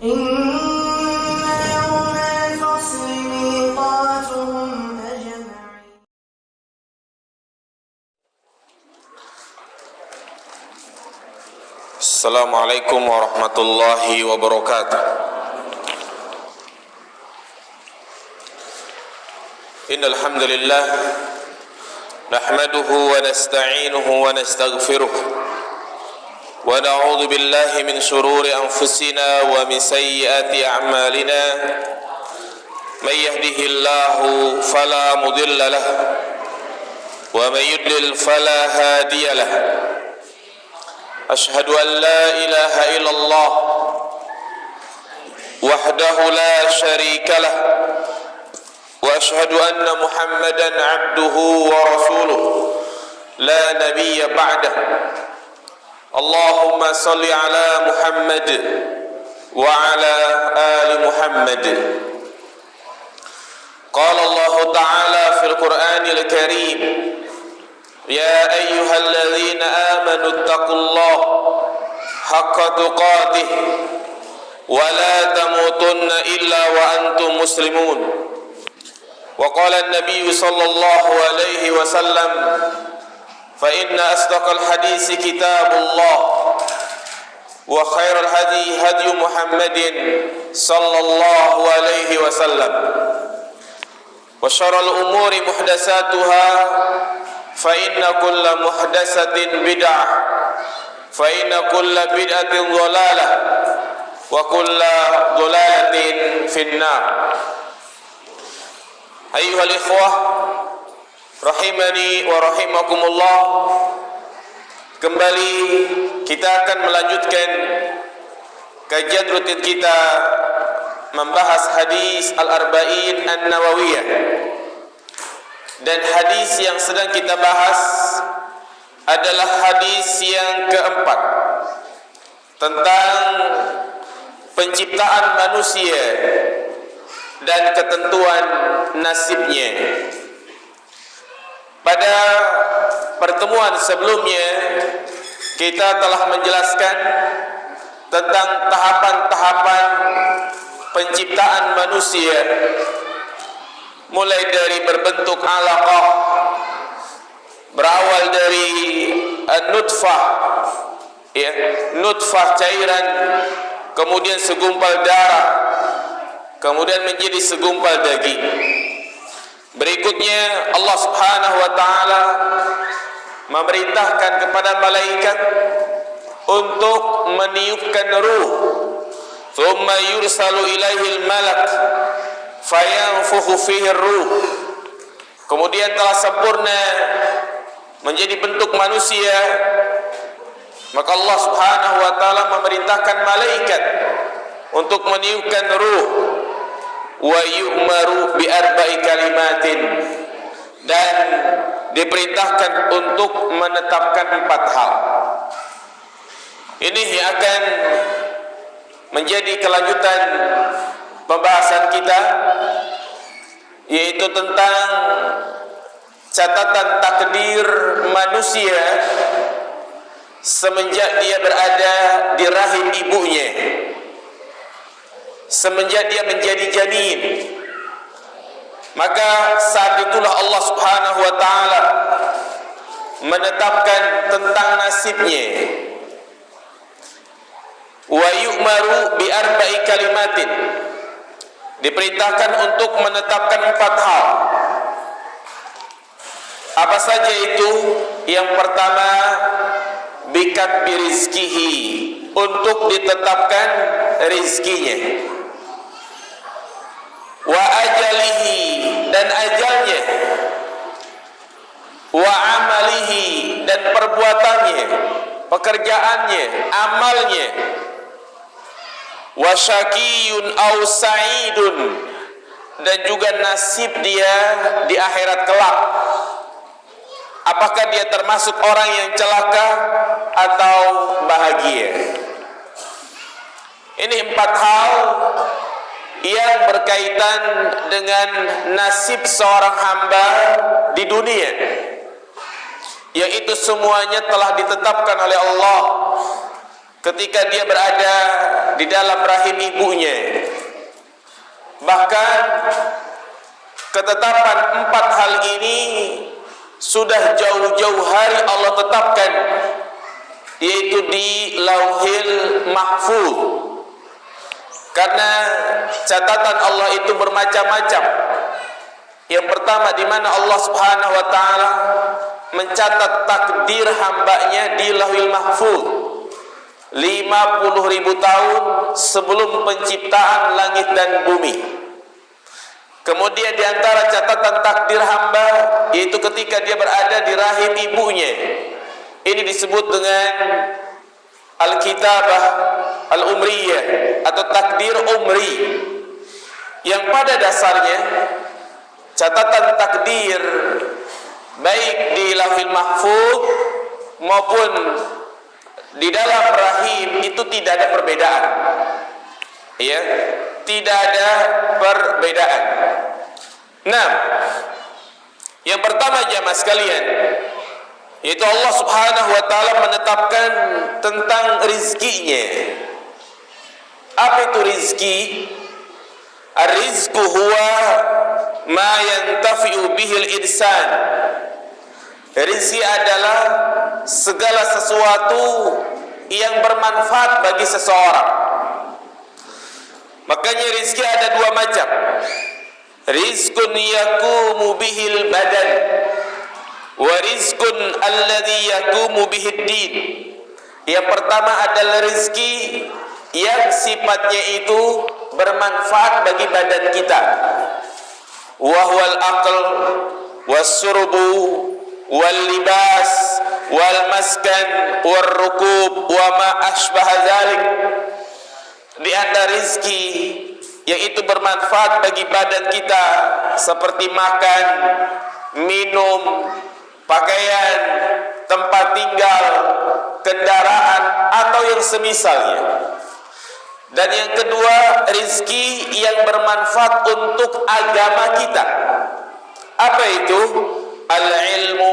إن يوم الفصل ميقاتهم أجمعين. Assalamualaikum warahmatullahi wabarakatuh. Innal hamdalillah nahmaduhu wa nasta'inuhu wa nastaghfiruh wa na'udzu billahi min shururi anfusina wa min sayyiati a'malina. May yahdihillahu fala mudilla lahu wa may yudlil fala hadiya lahu. أشهد أن لا إله إلا الله وحده لا شريك له وأشهد أن محمدا عبده ورسوله لا نبي بعده. اللهم صل على محمد وعلى آل محمد. قال الله تعالى في القرآن الكريم: يا أيها الذين آمنوا اتقوا الله حق تقاته ولا تموتن إلا وأنتم مسلمون. وقال النبي صلى الله عليه وسلم: فإن أصدق الحديث كتاب الله وخير الهدي هدي محمد صلى الله عليه وسلم وشر الأمور محدثاتها فإن كل محدثة بدعة فإن كل بدعة ضلالة وكل ضلالة في النار. أيها الإخوة rahimani wa rahimakumullah, kembali kita akan melanjutkan kajian rutin kita membahas hadis Al-Arba'in An-Nawawiyah. Dan hadis yang sedang kita bahas adalah hadis yang keempat tentang penciptaan manusia dan ketentuan nasibnya. Pada pertemuan sebelumnya kita telah menjelaskan tentang tahapan-tahapan penciptaan manusia, mulai dari berbentuk alaqah, berawal dari nutfah, ya, nutfah cairan, kemudian segumpal darah, kemudian menjadi segumpal daging. Berikutnya Allah Subhanahu wa taala memerintahkan kepada malaikat untuk meniupkan ruh. Thumma yursalu ilaihil malak fayanfukhu fihi ruh. Kemudian telah sempurna menjadi bentuk manusia, maka Allah Subhanahu wa taala memerintahkan malaikat untuk meniupkan ruh. Wa yu'maru bi arba'i kalimatin, dan diperintahkan untuk menetapkan 4 hal. Ini yang akan menjadi kelanjutan pembahasan kita, yaitu tentang catatan takdir manusia semenjak dia berada di rahim ibunya, semenjak dia menjadi janin. Maka saat itulah Allah Subhanahu wa taala menetapkan tentang nasibnya. Wa yu'maru bi arba'i kalimatin, diperintahkan untuk menetapkan 4 hal. Apa saja itu? Yang pertama, bikat birizkihi, untuk ditetapkan rizkinya. Wa ajalihi, dan ajalnya. Wa amalihi, dan perbuatannya, pekerjaannya, amalnya. Wa syakiyun aw sa'idun, dan juga nasib dia di akhirat kelak. Apakah dia termasuk orang yang celaka atau bahagia? Ini 4 hal yang berkaitan dengan nasib seorang hamba di dunia, yaitu semuanya telah ditetapkan oleh Allah ketika dia berada di dalam rahim ibunya. Bahkan ketetapan 4 hal ini sudah jauh-jauh hari Allah tetapkan, yaitu di Lauhil Mahfuz. Karena catatan Allah itu bermacam-macam. Yang pertama, di mana Allah Subhanahu wa taala mencatat takdir hambanya di Lauhil Mahfuz 50.000 tahun sebelum penciptaan langit dan bumi. Kemudian di antara catatan takdir hamba, yaitu ketika dia berada di rahim ibunya. Ini disebut dengan Al-Kitabah Al-Umriyah atau takdir umri, yang pada dasarnya catatan takdir baik di Lauhil Mahfuz maupun di dalam rahim itu tidak ada perbedaan. Ya, tidak ada perbedaan. Nah, yang pertama jamaah sekalian, yaitu Allah Subhanahu wa taala menetapkan tentang rizkinya. Apa itu rizki? Ar-rizqu huwa ma yantafi'u bihil insan. Rizki adalah segala sesuatu yang bermanfaat bagi seseorang. Makanya rizki ada 2 macam. Rizqun yakumu bihil badan, wa rizqun alladhi yakumu bihid din. Yang pertama adalah rizki yang sifatnya itu bermanfaat bagi badan kita. Wa huwal aql was-surbu wal libas wal maskan war rukub wa ma asbaha dzalik. Di antara rizki yang itu bermanfaat bagi badan kita seperti makan, minum, pakaian, tempat tinggal, kendaraan atau yang semisalnya. Dan yang kedua, rizki yang bermanfaat untuk agama kita. Apa itu? Al-ilmu,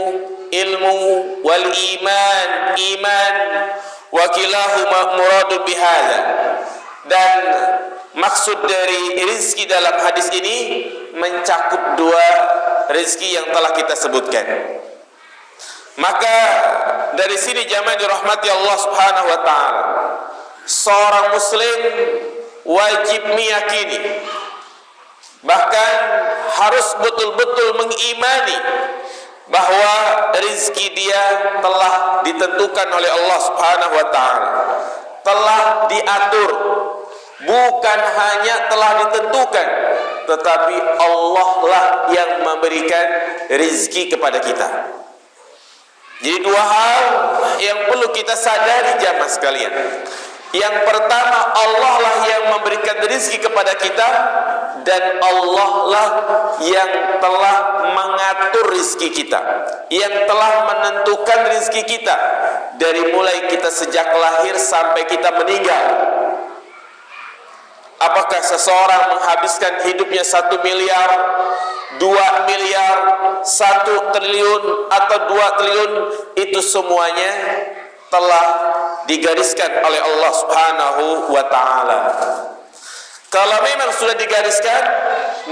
ilmu, wal iman, iman, wa kilahuma muradun bihadza. Dan maksud dari rizki dalam hadis ini mencakup 2 rizki yang telah kita sebutkan. Maka dari sini jamaah dirahmati Allah Subhanahu wa taala, seorang muslim wajib meyakini, bahkan harus betul-betul mengimani bahwa rizki dia telah ditentukan oleh Allah Subhanahu wa taala, telah diatur. Bukan hanya telah ditentukan, tetapi Allah lah yang memberikan rizki kepada kita. Jadi 2 hal yang perlu kita sadari jamaah sekalian. Yang pertama, Allah lah yang memberikan rizki kepada kita, dan Allah lah yang telah mengatur rizki kita, yang telah menentukan rizki kita dari mulai kita sejak lahir sampai kita meninggal. Apakah seseorang menghabiskan hidupnya 1 miliar, 2 miliar, 1 triliun atau 2 triliun, itu semuanya telah digariskan oleh Allah Subhanahu wa taala. Kalau memang sudah digariskan,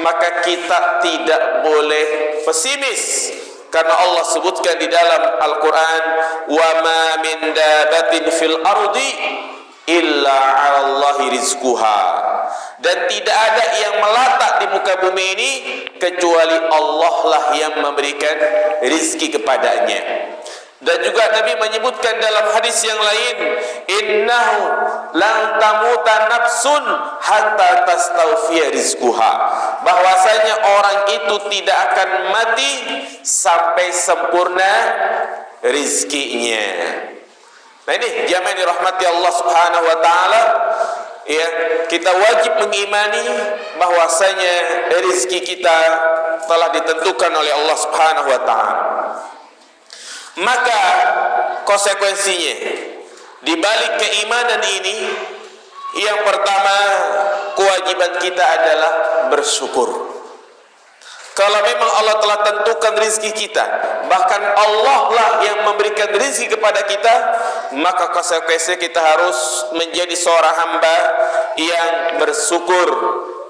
maka kita tidak boleh pesimis, karena Allah sebutkan di dalam Al-Qur'an, wa ma min dabatin fil ardi illa 'alallahi rizquha. Dan tidak ada yang melatak di muka bumi ini kecuali Allah lah yang memberikan rizki kepadanya. Dan juga Nabi menyebutkan dalam hadis yang lain, innahu lan tamuta nafsun hatta tastawfiya rizquha. Bahwasanya orang itu tidak akan mati sampai sempurna rizkinya. Nah ini jamaah dirahmati Allah Subhanahu wa taala, ya, kita wajib mengimani bahwasanya rezeki kita telah ditentukan oleh Allah Subhanahu wa taala. Maka konsekuensinya di balik keimanan ini, yang pertama, kewajiban kita adalah bersyukur. Kalau memang Allah telah tentukan rizki kita, bahkan Allah lah yang memberikan rizki kepada kita, maka konsekuensinya kita harus menjadi seorang hamba yang bersyukur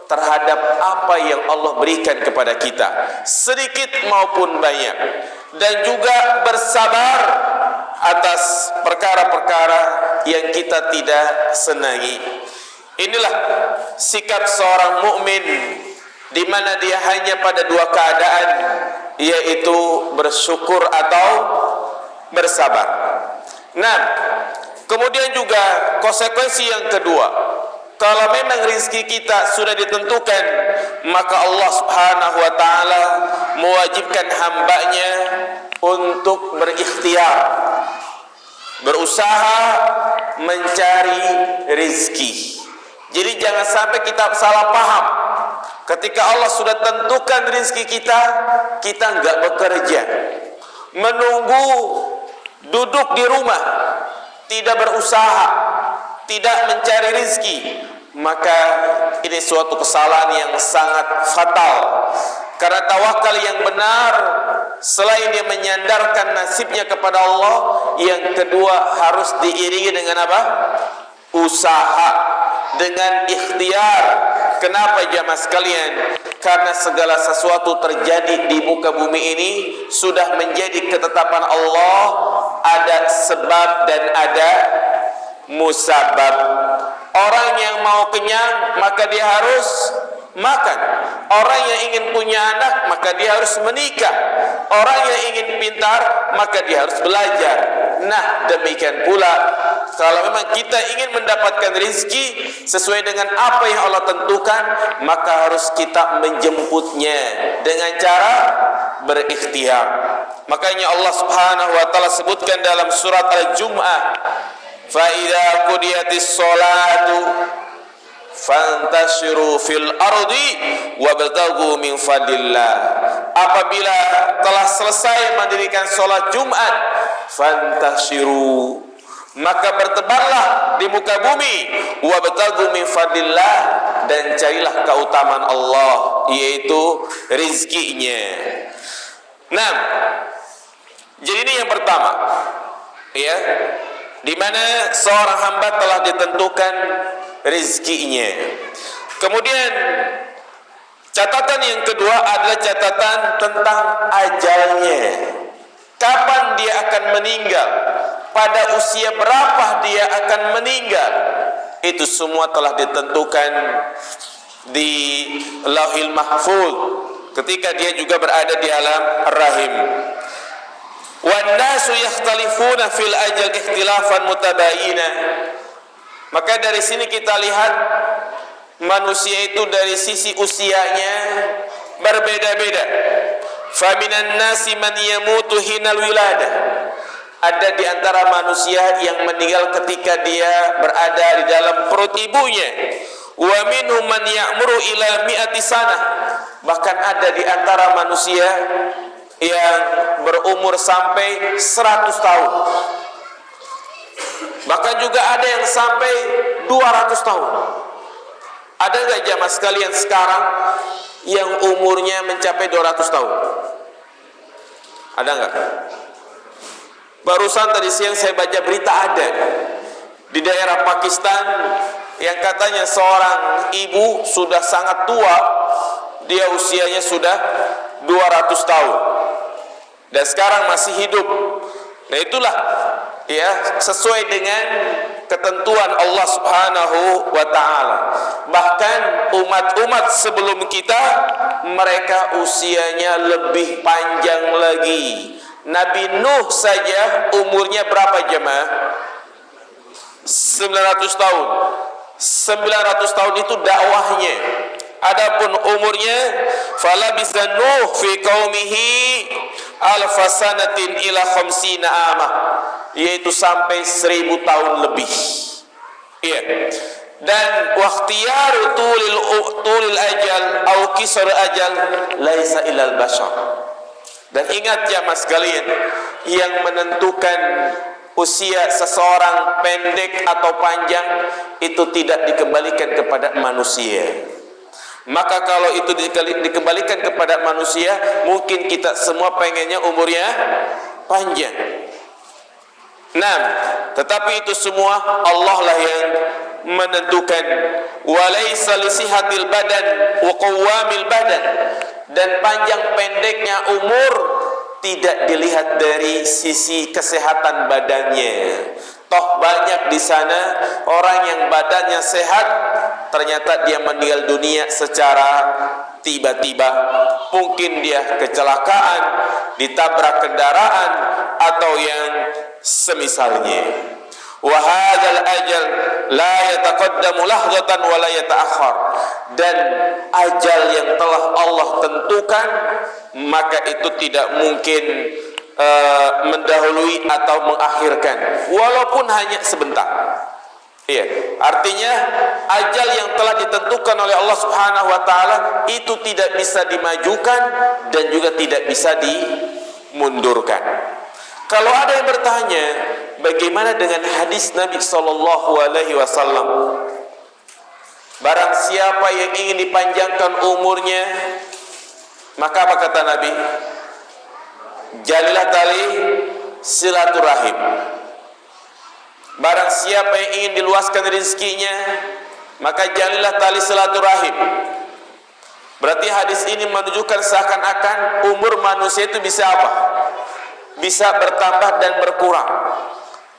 terhadap apa yang Allah berikan kepada kita, sedikit maupun banyak, dan juga bersabar atas perkara-perkara yang kita tidak senangi. Inilah sikap seorang mukmin, di mana dia hanya pada dua keadaan, yaitu bersyukur atau bersabar. Nah, kemudian juga konsekuensi yang kedua, kalau memang rizki kita sudah ditentukan, maka Allah Subhanahu wa ta'ala mewajibkan hambanya untuk berikhtiar, berusaha mencari rizki. Jadi jangan sampai kita salah paham. Ketika Allah sudah tentukan rizki kita, kita enggak bekerja, menunggu, duduk di rumah, tidak berusaha, tidak mencari rizki, maka ini suatu kesalahan yang sangat fatal. Karena tawakal yang benar, selain dia menyandarkan nasibnya kepada Allah, yang kedua harus diiringi dengan apa? Usaha, dengan ikhtiar. Kenapa jamaah sekalian? Karena segala sesuatu terjadi di muka bumi ini sudah menjadi ketetapan Allah, ada sebab dan ada musabab. Orang yang mau kenyang, maka dia harus makan. Orang yang ingin punya anak, maka dia harus menikah. Orang yang ingin pintar, maka dia harus belajar. Nah, demikian pula kalau memang kita ingin mendapatkan rizki sesuai dengan apa yang Allah tentukan, maka harus kita menjemputnya dengan cara berikhtiar. Makanya Allah Subhanahu wa ta'ala sebutkan dalam surat Al-Jum'ah, fa idza qudiyatis sholatu fantashiru fil ardi wabtaghu min fadlillah. Apabila telah selesai mendirikan sholat Jumat, fantashiru, maka bertebarlah di muka bumi, wabtaghu min fadlillah, dan carilah keutamaan Allah, yaitu rizkinya. Nah, jadi ini yang pertama, ya, di mana seorang hamba telah ditentukan rizkinya. Kemudian catatan yang kedua adalah catatan tentang ajalnya. Kapan dia akan meninggal, pada usia berapa dia akan meninggal, itu semua telah ditentukan di Lauhil Mahfuz ketika dia juga berada di alam rahim. Wan nasu yakhtalifuna fil ajal ikhtilafan mutabayina. Maka dari sini kita lihat manusia itu dari sisi usianya berbeda-beda. Faminan nasi man yamutu hinal wiladah. Ada di antara manusia yang meninggal ketika dia berada di dalam perut ibunya. Wa minhum man ya'muru ila mi'ati sanah. Bahkan ada di antara manusia yang berumur sampai 100 tahun. Bahkan juga ada yang sampai 200 tahun. Ada enggak jamaah sekalian sekarang yang umurnya mencapai 200 tahun? Ada enggak? Barusan tadi siang saya baca berita ada di daerah Pakistan yang katanya seorang ibu sudah sangat tua, dia usianya sudah 200 tahun dan sekarang masih hidup. Nah itulah ya sesuai dengan ketentuan Allah Subhanahu wa ta'ala. Bahkan umat-umat sebelum kita, mereka usianya lebih panjang lagi. Nabi Nuh saja umurnya berapa jemaah? 900 tahun. 900 tahun itu dakwahnya. Adapun umurnya, fala bisa Nuh fi qaumihi alfasanatin ila khamsina amah, yaitu sampai 1000 tahun lebih. Iya. Dan waqtiyaru tulil ajal au qisar ajal laisa ilal bashar. Dan ingat ya mas sekalian, yang menentukan usia seseorang pendek atau panjang itu tidak dikembalikan kepada manusia. Maka kalau itu dikembalikan kepada manusia, mungkin kita semua pengennya umurnya panjang. Nah, tetapi itu semua Allah lah yang menentukan. Walaysa lisihatil badan wa qawamil badan. Dan panjang pendeknya umur tidak dilihat dari sisi kesehatan badannya. Toh banyak di sana orang yang badannya sehat, ternyata dia meninggal dunia secara tiba-tiba. Mungkin dia kecelakaan, ditabrak kendaraan, atau yang semisalnya. Wa hadzal ajal la yataqaddamu lahdatan wa la yata'akhkhar. Dan ajal yang telah Allah tentukan, maka itu tidak mungkin mendahului atau mengakhirkan, walaupun hanya sebentar. Iya, artinya ajal yang telah ditentukan oleh Allah Subhanahu wa taala itu tidak bisa dimajukan dan juga tidak bisa dimundurkan. Kalau ada yang bertanya, bagaimana dengan hadis Nabi sallallahu alaihi wasallam? Barang siapa yang ingin dipanjangkan umurnya, maka apa kata Nabi? Jalilah tali silaturahim. Barang siapa yang ingin diluaskan rezekinya, maka jalilah tali silaturahim. Berarti hadis ini menunjukkan seakan-akan umur manusia itu bisa apa? Bisa bertambah dan berkurang.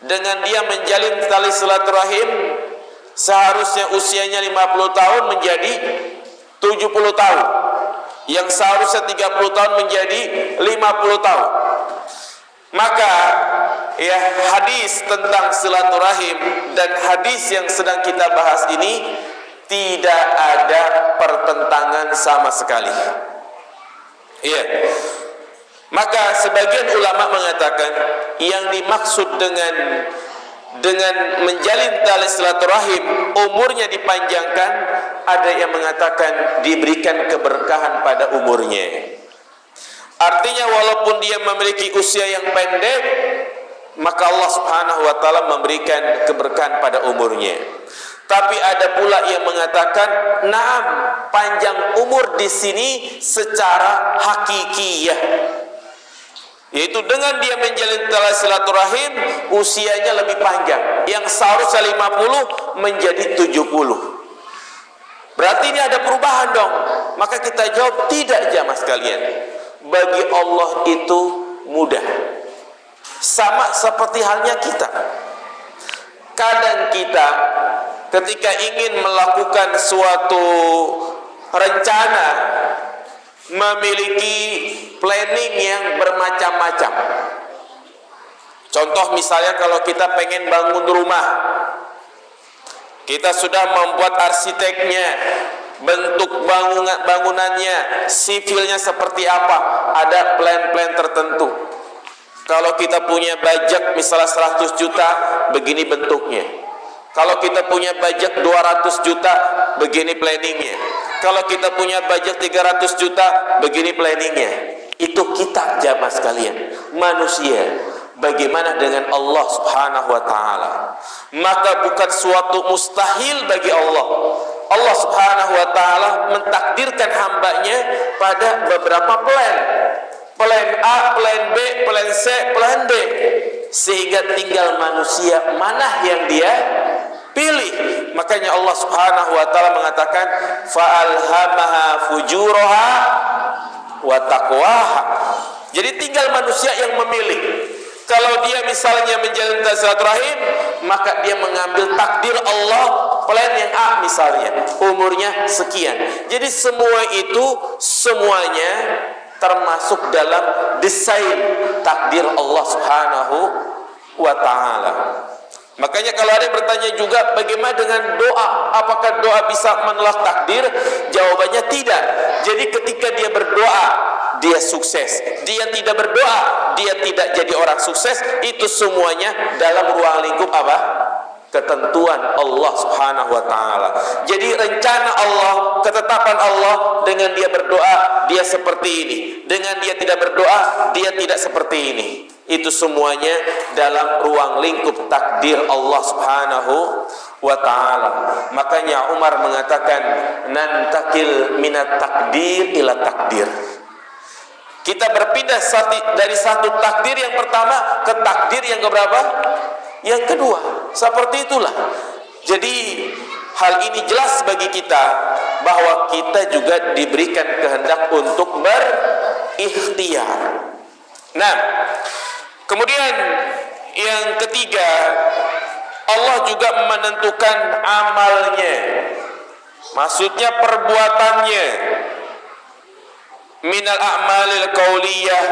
Dengan dia menjalin tali silaturahim, seharusnya usianya 50 tahun menjadi 70 tahun. Yang seharusnya 30 tahun menjadi 50 tahun. Maka ya, hadis tentang silaturahim dan hadis yang sedang kita bahas ini tidak ada pertentangan sama sekali. Iya. Maka sebagian ulama mengatakan yang dimaksud dengan menjalin tali silaturahim umurnya dipanjangkan, ada yang mengatakan diberikan keberkahan pada umurnya. Artinya walaupun dia memiliki usia yang pendek, maka Allah Subhanahu wa taala memberikan keberkahan pada umurnya. Tapi ada pula yang mengatakan, "Na'am, panjang umur di sini secara hakikiyah." Yaitu dengan dia menjalin tali silaturahim, usianya lebih panjang. Yang seharusnya 50 menjadi 70. Berarti ini ada perubahan dong. Maka kita jawab, tidak jamaah sekalian. Bagi Allah itu mudah. Sama seperti halnya kita. Kadang kita ketika ingin melakukan suatu rencana, memiliki planning yang bermacam-macam. Contoh misalnya kalau kita pengen bangun rumah, kita sudah membuat arsiteknya, bentuk bangunannya, sipilnya seperti apa, ada plan-plan tertentu. Kalau kita punya budget misalnya 100 juta, begini bentuknya. Kalau kita punya budget 200 juta, begini planningnya. Kalau kita punya budget 300 juta, begini planningnya. Itu kita jamaah sekalian, manusia. Bagaimana dengan Allah Subhanahu wa taala? Maka bukan suatu mustahil bagi Allah. Allah Subhanahu wa taala mentakdirkan hambanya pada beberapa plan. Plan A, plan B, plan C, plan D. Sehingga tinggal manusia mana yang dia pilih. Makanya Allah Subhanahu wa taala mengatakan fa'alhamaha fujuraha wa taqwaha. Jadi tinggal manusia yang memilih. Kalau dia misalnya menjalin silaturahim, maka dia mengambil takdir Allah, plan yang A misalnya, umurnya sekian. Jadi semua itu semuanya termasuk dalam desain takdir Allah Subhanahu wa taala. Makanya kalau ada yang bertanya juga bagaimana dengan doa, apakah doa bisa menolak takdir? Jawabannya tidak. Jadi ketika dia berdoa, dia sukses. Dia tidak berdoa, dia tidak jadi orang sukses. Itu semuanya dalam ruang lingkup apa? Ketentuan Allah Subhanahu wa taala. Jadi rencana Allah, ketetapan Allah, dengan dia berdoa dia seperti ini, dengan dia tidak berdoa dia tidak seperti ini. Itu semuanya dalam ruang lingkup takdir Allah Subhanahu wa ta'ala. Makanya Umar mengatakan, nantakil minat takdir ila takdir. Kita berpindah dari satu takdir yang pertama ke takdir yang keberapa? Yang kedua. Seperti itulah. Jadi hal ini jelas bagi kita bahwa kita juga diberikan kehendak untuk berikhtiar. Nah, kemudian yang ketiga, Allah juga menentukan amalnya, maksudnya perbuatannya, minal a'malil qauliyah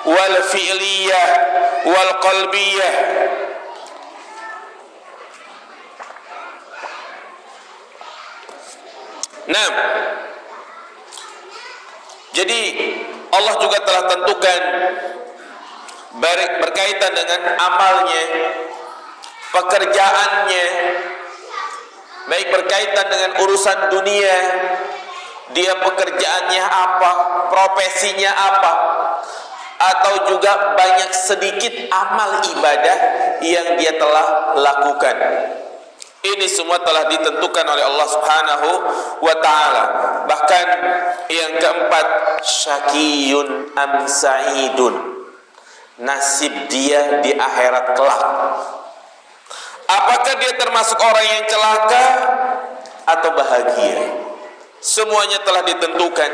wal fi'liyah wal qalbiyah. Nah, jadi Allah juga telah tentukan berkaitan dengan amalnya, pekerjaannya, baik berkaitan dengan urusan dunia, dia pekerjaannya apa, profesinya apa, atau juga banyak sedikit amal ibadah yang dia telah lakukan. Ini semua telah ditentukan oleh Allah Subhanahu wa ta'ala. Bahkan yang keempat, syakiyun am sa'idun, nasib dia di akhirat kelak. Apakah dia termasuk orang yang celaka atau bahagia? Semuanya telah ditentukan.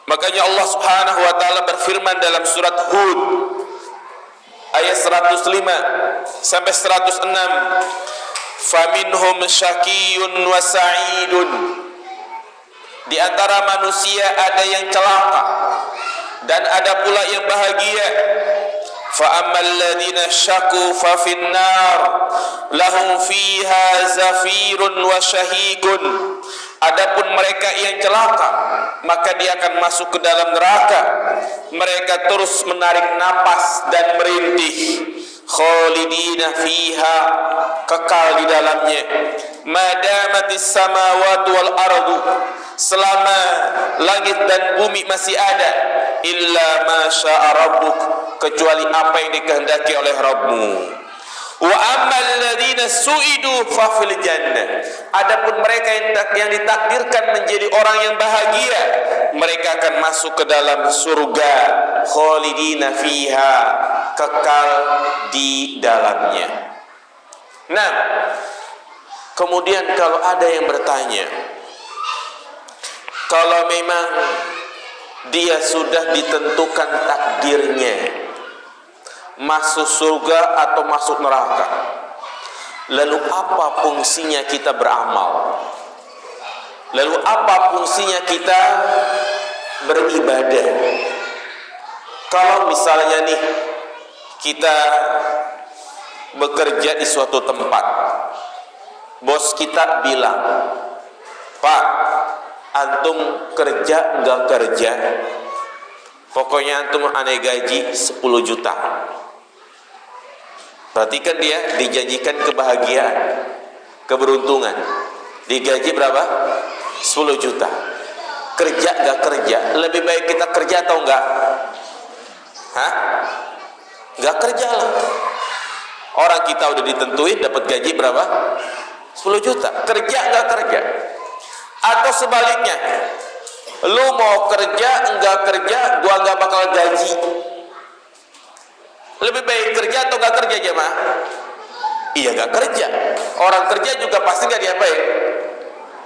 Makanya Allah Subhanahu wa ta'ala berfirman dalam surat Hud ayat 105 sampai 106, faminhum syakiyun wa sa'idun. Di antara manusia ada yang celaka dan ada pula yang bahagia. Fa ammal ladzina syaku fa finnar lahum fiha zafirun wa syahikun. Adapun mereka yang celaka, maka dia akan masuk ke dalam neraka. Mereka terus menarik napas dan merintih. Khalidina fiha, kekal di dalamnya. Madamatis samawati wal ardu, selama langit dan bumi masih ada. Illa ma syaa rabbuk, kecuali apa yang dikehendaki oleh Rabbmu. Wa ammal ladzina su'idu fa fil jannah. Adapun mereka yang ditakdirkan menjadi orang yang bahagia, mereka akan masuk ke dalam surga, khalidina fiha, kekal di dalamnya. Nah, kemudian kalau ada yang bertanya, kalau memang dia sudah ditentukan takdirnya masuk surga atau masuk neraka, lalu apa fungsinya kita beramal? Lalu apa fungsinya kita beribadah? Kalau misalnya nih kita bekerja di suatu tempat, bos kita bilang, Pak, antum kerja nggak kerja, pokoknya antum aneh gaji 10 juta. Berarti kan dia dijanjikan kebahagiaan, keberuntungan. Digaji berapa? 10 juta. Kerja gak kerja, lebih baik kita kerja atau enggak? Hah? Gak kerja lah. Orang kita udah ditentuin dapat gaji berapa? 10 juta. Kerja gak kerja? Atau sebaliknya, lu mau kerja enggak kerja, gua gak bakal gaji. Lebih baik kerja atau gak kerja, jemaah? Iya, gak kerja. Orang kerja juga pasti gak diapain?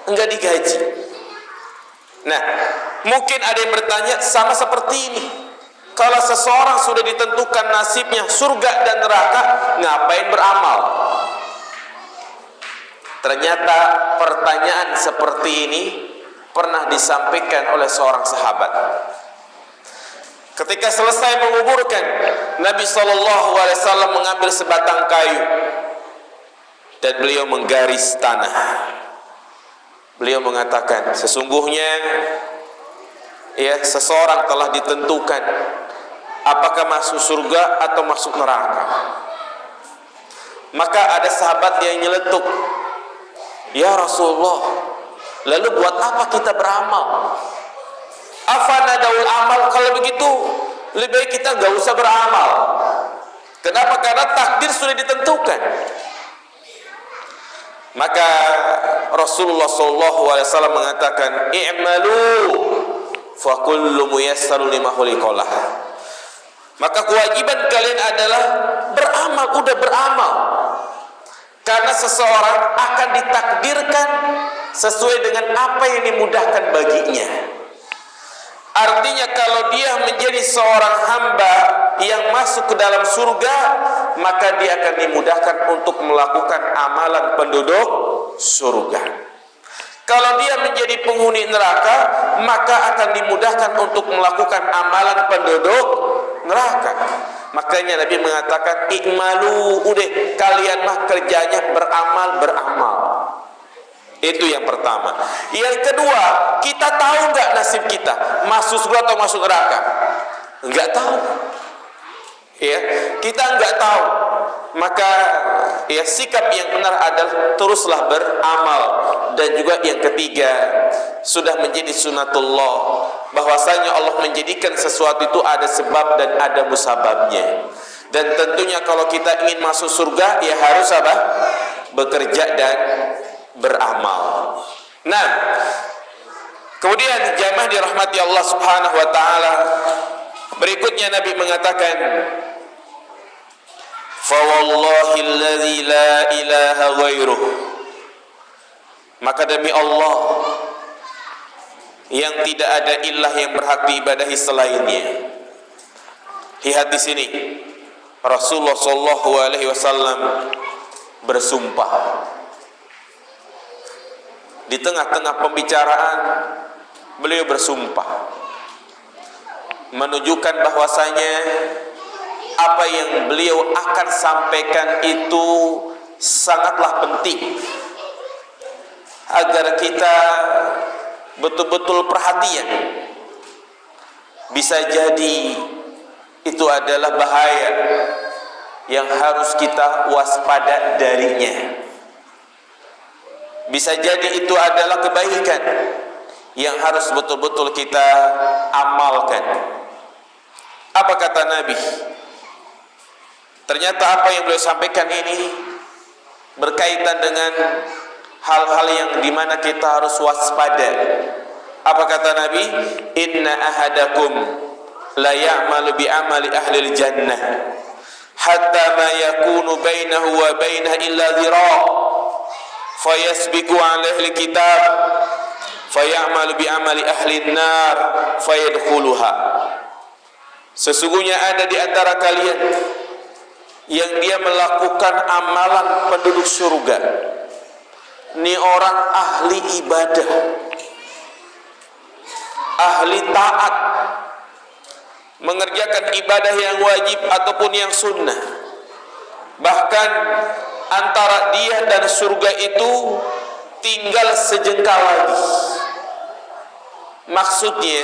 Enggak digaji. Nah, mungkin ada yang bertanya sama seperti ini. Kalau seseorang sudah ditentukan nasibnya surga dan neraka, ngapain beramal? Ternyata pertanyaan seperti ini pernah disampaikan oleh seorang sahabat. Ketika selesai menguburkan, Nabi SAW mengambil sebatang kayu dan beliau menggaris tanah. Beliau mengatakan, sesungguhnya ya seseorang telah ditentukan apakah masuk surga atau masuk neraka. Maka ada sahabat yang nyeletuk, ya Rasulullah, lalu buat apa kita beramal? Afana daul amal, kalau begitu lebih baik kita gak usah beramal. Kenapa? Karena takdir sudah ditentukan. Maka Rasulullah SAW mengatakan, i'malu fa kullu muyassarun lima khuliqalah. Maka kewajiban kalian adalah beramal, udah beramal. Karena seseorang akan ditakdirkan sesuai dengan apa yang dimudahkan baginya. Artinya kalau dia menjadi seorang hamba yang masuk ke dalam surga, maka dia akan dimudahkan untuk melakukan amalan penduduk surga. Kalau dia menjadi penghuni neraka, maka akan dimudahkan untuk melakukan amalan penduduk neraka. Makanya Nabi mengatakan, ikmalu, udah kalian mah kerjanya beramal. Itu yang pertama. Yang kedua, kita tahu nggak nasib kita, masuk surga atau masuk neraka? Nggak tahu. Ya, kita nggak tahu. Maka ya sikap yang benar adalah teruslah beramal. Dan juga yang ketiga, sudah menjadi sunatullah, bahwasanya Allah menjadikan sesuatu itu ada sebab dan ada musababnya. Dan tentunya kalau kita ingin masuk surga, ya harus apa? Bekerja dan beramal. Nah, kemudian jamaah dirahmati Allah Subhanahu wa taala, berikutnya Nabi mengatakan, fa wallahi alladzi la ilaha ghairuh, maka demi Allah yang tidak ada ilah yang berhak diibadahi selainnya. Lihat di sini, Rasulullah sallallahu alaihi wasallam bersumpah. Di tengah-tengah pembicaraan beliau bersumpah, menunjukkan bahwasanya apa yang beliau akan sampaikan itu sangatlah penting agar kita betul-betul perhatian. Bisa jadi itu adalah bahaya yang harus kita waspada darinya. Bisa jadi itu adalah kebaikan yang harus betul-betul kita amalkan. Apa kata Nabi? Ternyata apa yang beliau sampaikan ini berkaitan dengan hal-hal yang dimana kita harus waspada. Apa kata Nabi? Inna ahadakum la ya'malu bi amali ahli jannah hatta ma yakunu bainahu wa bainaha illa dhira' fayasbiqu alaihi kitab fayamalu bi amali ahli nar fayadkhuluha. Sesungguhnya ada di antara kalian yang dia melakukan amalan penduduk surga. Ini orang ahli ibadah, ahli taat, mengerjakan ibadah yang wajib ataupun yang sunnah. Bahkan antara dia dan surga itu tinggal sejengkal lagi. Maksudnya,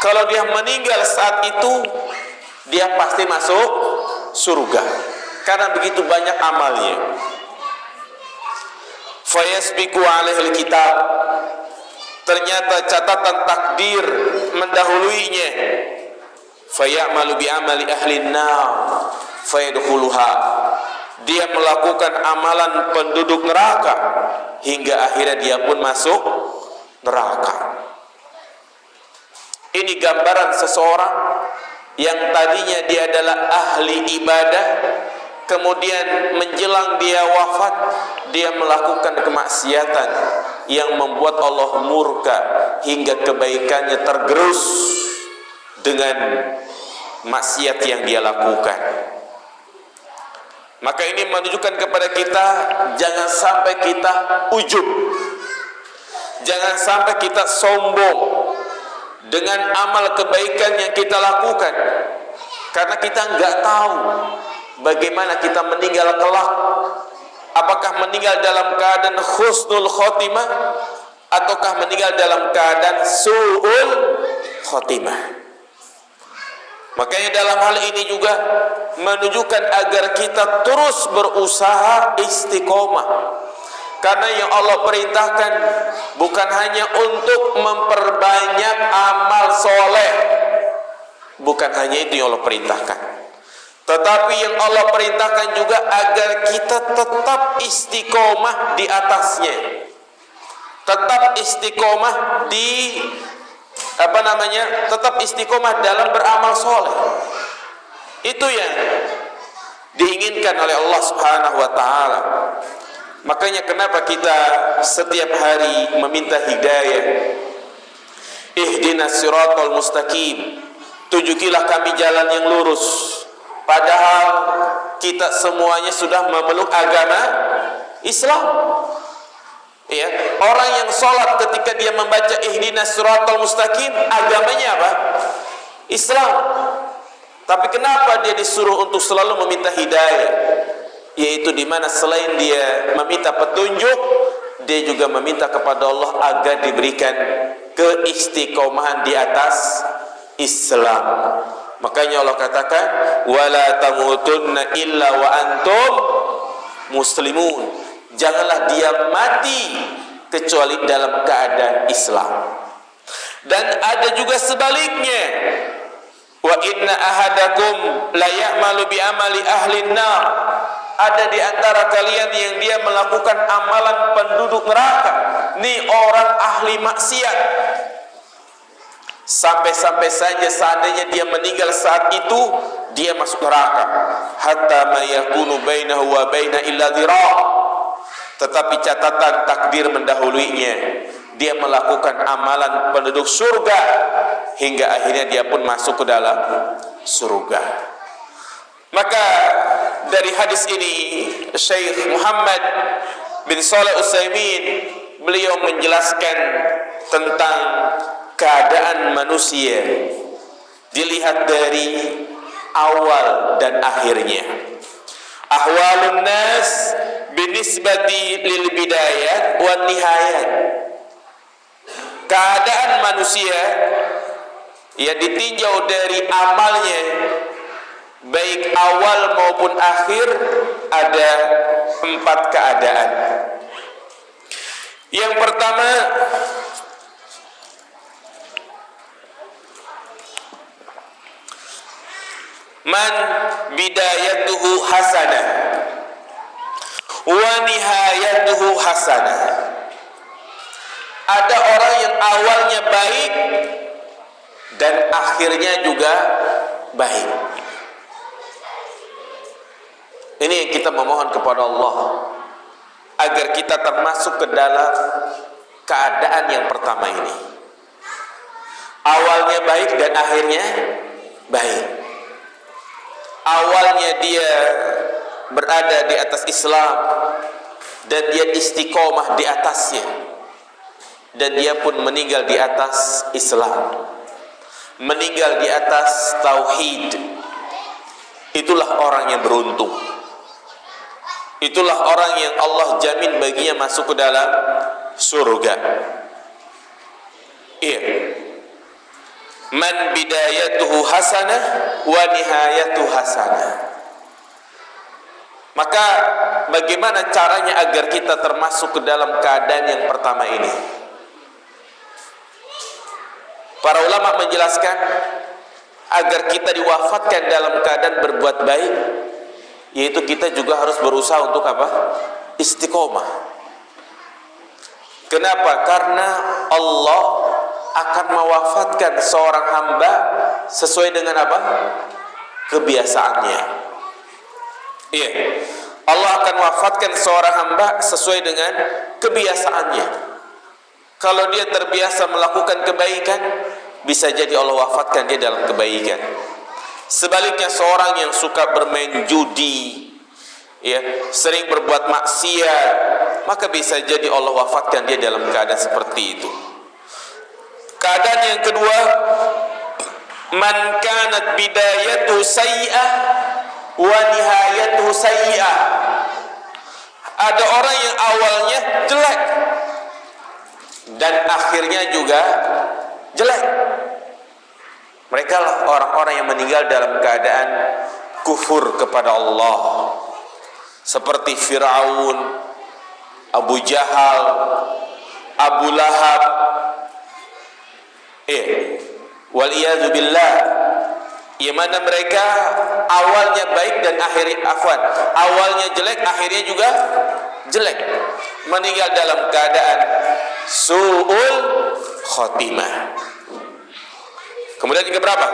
kalau dia meninggal saat itu, dia pasti masuk surga karena begitu banyak amalnya. Fayasbiqu alaihi kitab, ternyata catatan takdir mendahuluinya. Fayamalu bi amali ahli nar fayadkhuluha, dia melakukan amalan penduduk neraka hingga akhirnya dia pun masuk neraka. Ini gambaran seseorang yang tadinya dia adalah ahli ibadah, kemudian menjelang dia wafat, dia melakukan kemaksiatan yang membuat Allah murka hingga kebaikannya tergerus dengan maksiat yang dia lakukan. Maka ini menunjukkan kepada kita, jangan sampai kita ujub, jangan sampai kita sombong dengan amal kebaikan yang kita lakukan, karena kita nggak tahu bagaimana kita meninggal kelak. Apakah meninggal dalam keadaan husnul khotimah ataukah meninggal dalam keadaan su'ul khotimah. Makanya dalam hal ini juga menunjukkan agar kita terus berusaha istiqomah. Karena yang Allah perintahkan bukan hanya untuk memperbanyak amal soleh, bukan hanya itu yang Allah perintahkan, Tetapi yang Allah perintahkan juga agar kita tetap istiqomah di atasnya. Tetap istiqomah di tetap istiqomah dalam beramal soleh. Itu yang diinginkan oleh Allah Subhanahu wa taala. Makanya kenapa kita setiap hari meminta hidayah. Ihdinas siratal mustaqim. Tunjukilah kami jalan yang lurus. Padahal kita semuanya sudah memeluk agama Islam. Ya, orang yang sholat ketika dia membaca ihdinas siratal mustaqim, agamanya apa? Islam. Tapi kenapa dia disuruh untuk selalu meminta hidayah? Yaitu di mana selain dia meminta petunjuk, dia juga meminta kepada Allah agar diberikan keistiqomahan di atas Islam. Makanya Allah katakan, wala tamutunna illa wa antum muslimun. Janganlah dia mati kecuali dalam keadaan Islam. Dan ada juga sebaliknya. Wa inna ahadakum la ya'malu bi amali ahlin nar. Ada di antara kalian yang dia melakukan amalan penduduk neraka. Nih orang ahli maksiat. Sampai-sampai saja seandainya dia meninggal saat itu, dia masuk neraka. Hatta ma yakunu bainahu wa baina illa dhira'. Tetapi catatan takdir mendahuluinya. Dia melakukan amalan penduduk surga hingga akhirnya dia pun masuk ke dalam surga. Maka dari hadis ini Syekh Muhammad bin Shalih Utsaimin beliau menjelaskan tentang keadaan manusia dilihat dari awal dan akhirnya. Ahwalun nas binisbati lil bidayat wan nihayat. Keadaan manusia yang ditinjau dari amalnya baik awal maupun akhir ada 4 keadaan. Yang pertama, man bidayatuhu hasanah wa nihayatuhu hasanah. Ada orang yang awalnya baik dan akhirnya juga baik. Ini yang kita memohon kepada Allah agar kita termasuk ke dalam keadaan yang pertama ini. Awalnya baik dan akhirnya baik. Awalnya dia berada di atas Islam dan dia istiqomah di atasnya, dan dia pun meninggal di atas Islam, meninggal di atas tauhid. Itulah orang yang beruntung. Itulah orang yang Allah jamin baginya masuk ke dalam surga. Iya. Man bidayatuhu hasanah wa nihayatuhu hasanah. Maka bagaimana caranya agar kita termasuk ke dalam keadaan yang pertama ini? Para ulama menjelaskan agar kita diwafatkan dalam keadaan berbuat baik, yaitu kita juga harus berusaha untuk apa? Istiqomah. Kenapa? Karena Allah akan mewafatkan seorang hamba sesuai dengan apa? Kebiasaannya. Iya. Allah akan wafatkan seorang hamba sesuai dengan kebiasaannya. Kalau dia terbiasa melakukan kebaikan, bisa jadi Allah wafatkan dia dalam kebaikan. Sebaliknya seorang yang suka bermain judi, ya, sering berbuat maksiat, maka bisa jadi Allah wafatkan dia dalam keadaan seperti itu. Keadaan yang kedua, man kanat bidayatuhu sayyi'ah wa nihayatuhu sayyi'ah. Ada orang yang awalnya jelek dan akhirnya juga jelek. Mereka lah orang-orang yang meninggal dalam keadaan kufur kepada Allah, seperti Fir'aun, Abu Jahal, Abu Lahab. Waliyadzu billah. yang mana mereka awalnya baik dan awalnya jelek, akhirnya juga jelek, meninggal dalam keadaan su'ul khotimah. Kemudian yang keberapa?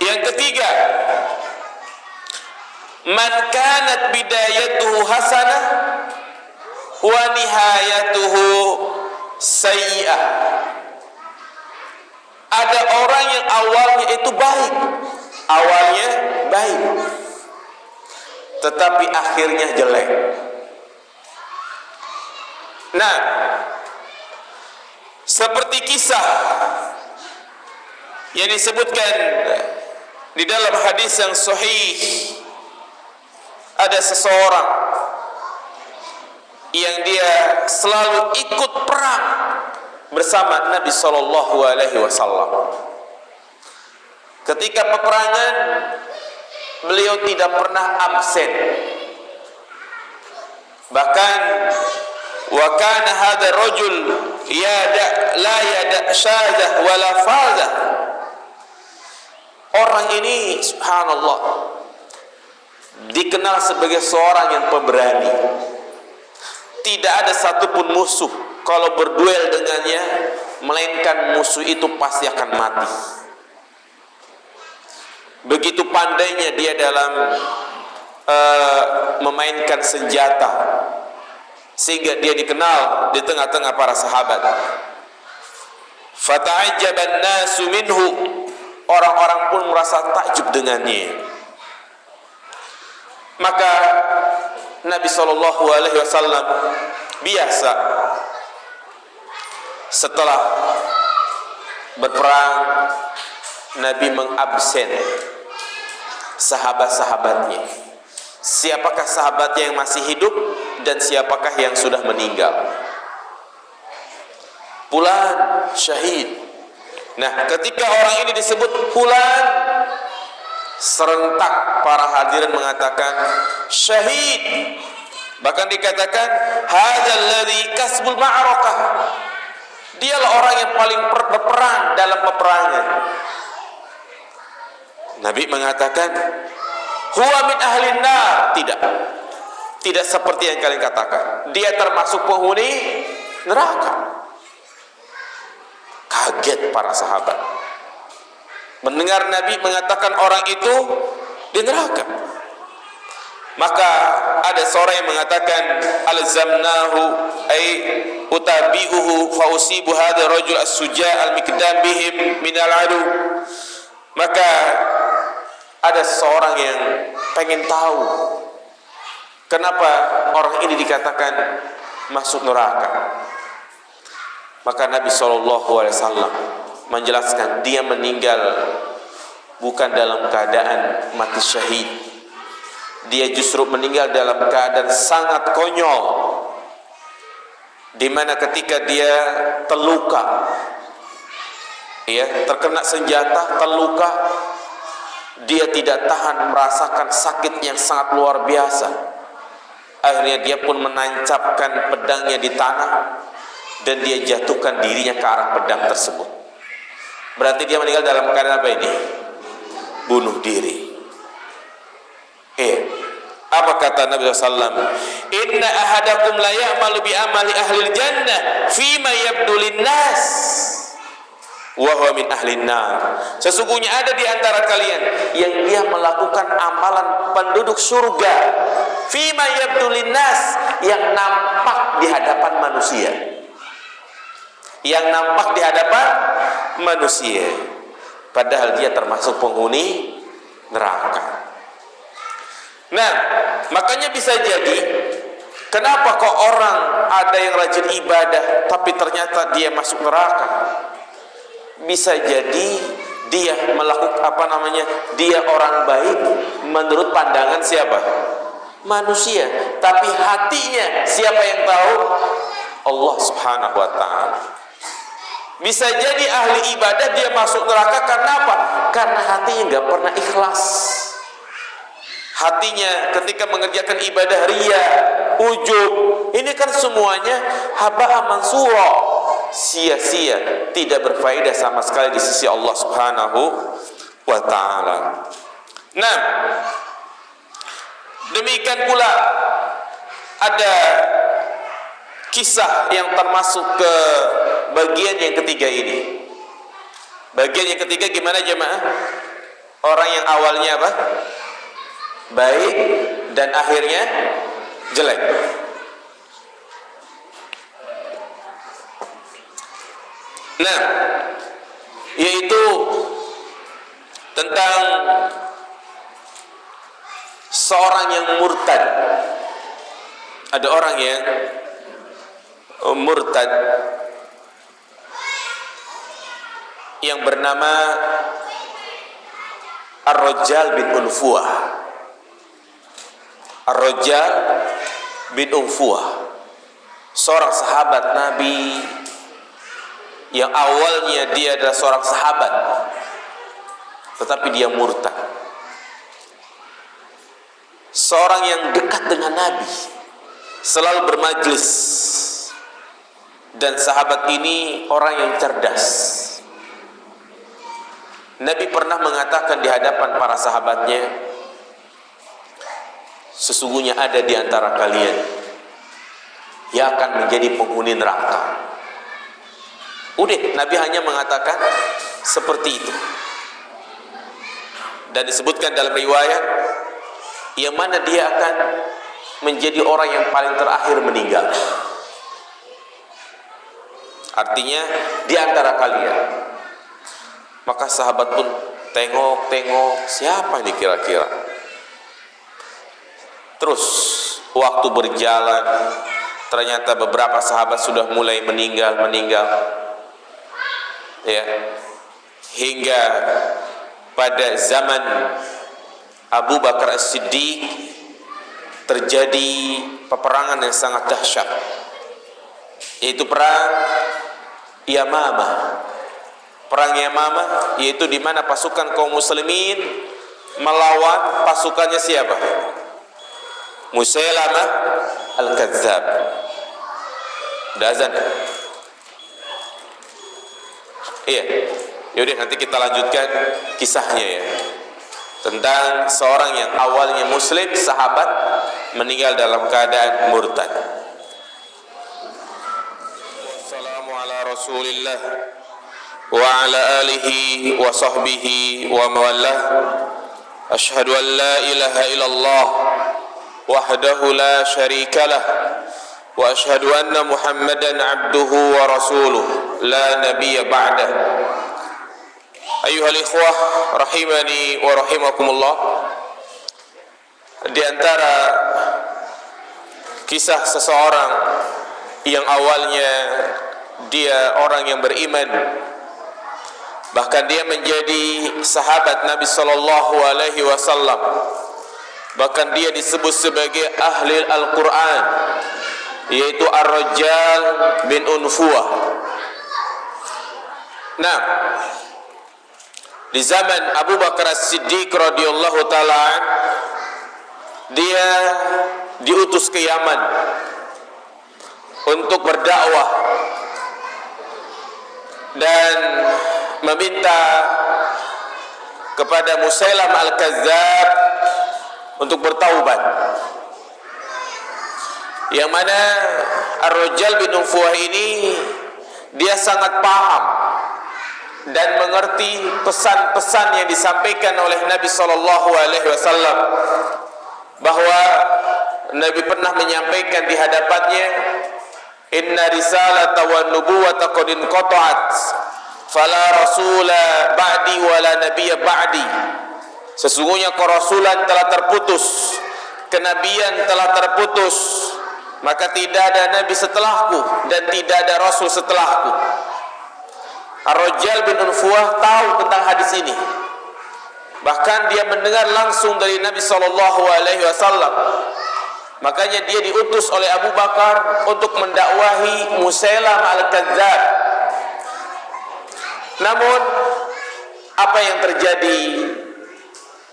Yang ketiga, man kanat bidayatuhu hasanah wa nihayatuhu sayyi'ah. Ada orang yang awalnya itu baik, tetapi akhirnya jelek. Nah, seperti kisah yang disebutkan di dalam hadis yang sahih, ada seseorang yang dia selalu ikut perang bersama Nabi Sallallahu Alaihi Wasallam. Ketika peperangan, beliau tidak pernah absen. Bahkan wa kana hadha rajul la yada syadzah wala fadzah. Orang ini subhanallah dikenal sebagai seorang yang pemberani. Tidak ada satupun musuh kalau berduel dengannya, melainkan musuh itu pasti akan mati. Begitu pandainya dia dalam memainkan senjata, sehingga dia dikenal di tengah-tengah para sahabat. Fata'ajjaban nasu minhu, orang-orang pun merasa takjub dengannya. Maka Nabi Sallallahu Alaihi Wasallam biasa setelah berperang, Nabi mengabsen sahabat-sahabatnya. Siapakah sahabatnya yang masih hidup dan siapakah yang sudah meninggal. Fulan syahid. Nah, ketika orang ini disebut fulan, serentak para hadirin mengatakan syahid. Bahkan dikatakan hadzal ladzi kasbul ma'rakah. Dialah orang yang paling berperan dalam peperangan. Nabi mengatakan huwa min ahlin nar. Tidak seperti yang kalian katakan. Dia termasuk penghuni neraka. Kaget para sahabat mendengar Nabi mengatakan orang itu di neraka. Maka ada seorang yang mengatakan alzamnahu ay utabi'uhu fa usibu hadha rajul as-suja' al-miqdam bihim min al-adu. Maka ada seorang yang pengen tahu kenapa orang ini dikatakan masuk neraka. Maka Nabi SAW menjelaskan dia meninggal bukan dalam keadaan mati syahid. Dia justru meninggal dalam keadaan sangat konyol, di mana ketika dia terluka, terkena senjata, terluka, dia tidak tahan, merasakan sakit yang sangat luar biasa. Akhirnya dia pun menancapkan pedangnya di tanah dan dia jatuhkan dirinya ke arah pedang tersebut. Berarti dia meninggal dalam keadaan apa ini? Bunuh diri. Apa kata Nabi SAW? Inna ahadakum la ya'malu bi amali ahlil jannah fima yabdu linnas wa huwa min ahlin nar. Sesungguhnya ada di antara kalian yang dia melakukan amalan penduduk surga fima yabdu linnas, yang nampak di hadapan manusia. Yang nampak di hadapan manusia, padahal dia termasuk penghuni neraka. Nah, makanya bisa jadi kenapa kok orang ada yang rajin ibadah tapi ternyata dia masuk neraka? Bisa jadi dia melakukan dia orang baik menurut pandangan siapa? Manusia, tapi hatinya siapa yang tahu? Allah Subhanahu wa taala. Bisa jadi ahli ibadah dia masuk neraka karena apa? Karena hatinya nggak pernah ikhlas. Hatinya ketika mengerjakan ibadah ria, ujub, ini kan semuanya haba'an mansura, sia-sia, tidak berfaedah sama sekali di sisi Allah Subhanahu wa ta'ala. Nah, demikian pula ada kisah yang termasuk ke bagian yang ketiga ini. Bagian yang ketiga gimana jemaah? Orang yang awalnya apa? Baik dan akhirnya jelek. Nah, yaitu tentang seorang yang murtad. Ada orang yang murtad yang bernama Ar-Rajjal bin Unfuah. Ar-Rajjal bin Unfuah, seorang sahabat Nabi yang awalnya dia adalah seorang sahabat, tetapi dia murtad. Seorang yang dekat dengan Nabi, selalu bermajlis, dan sahabat ini orang yang cerdas. Nabi pernah mengatakan di hadapan para sahabatnya, sesungguhnya ada di antara kalian yang akan menjadi penghuni neraka. Udah, Nabi hanya mengatakan seperti itu. Dan disebutkan dalam riwayat yang mana dia akan menjadi orang yang paling terakhir meninggal. Artinya di antara kalian. Maka sahabat pun tengok-tengok, siapa ini kira-kira? Terus waktu berjalan, ternyata beberapa sahabat sudah mulai meninggal. Ya. Hingga pada zaman Abu Bakar As-Siddiq terjadi peperangan yang sangat dahsyat, yaitu perang Yamamah. Perang Yamamah yaitu di mana pasukan kaum muslimin melawan pasukannya siapa? Musailamah Al-Kadzdzab. Udah azan ya? Iya. Yaudah, nanti kita lanjutkan kisahnya ya. Tentang seorang yang awalnya muslim, sahabat, meninggal dalam keadaan murtad. Wassalamu ala Rasulillah wa ala alihi wa sahbihi wa mawallah. Ashhadu an la ilaha illallah wahdahu la syarika lah, wa ashhadu anna Muhammadan abduhu wa rasuluh la nabiyya ba'dah. Ayuhal ikhwah rahimani wa rahimakumullah, di antara kisah seseorang yang awalnya dia orang yang beriman, bahkan dia menjadi sahabat Nabi sallallahu alaihi wasallam, bahkan dia disebut sebagai ahli Al-Quran, yaitu Ar-Rajjal bin Unfuah. Nah, di zaman Abu Bakar As-Siddiq radhiyallahu ta'ala, dia diutus ke Yaman untuk berdakwah dan meminta kepada Musailamah Al-Kadzdzab untuk bertaubat. Yang mana Ar-Rajjal bin Unfuah ini dia sangat paham dan mengerti pesan-pesan yang disampaikan oleh Nabi sallallahu alaihi wasallam, bahwa Nabi pernah menyampaikan di hadapannya, inna risalata wan nubuwata qad inqata'at fala rasula ba'di wala nabiyya ba'di. Sesungguhnya kerasulan telah terputus, kenabian telah terputus, maka tidak ada nabi setelahku dan tidak ada rasul setelahku. Ar-Rajjal bin Unfuah tahu tentang hadis ini, bahkan dia mendengar langsung dari Nabi SAW. Makanya dia diutus oleh Abu Bakar untuk mendakwahi Musailamah Al-Kadzdzab. Namun apa yang terjadi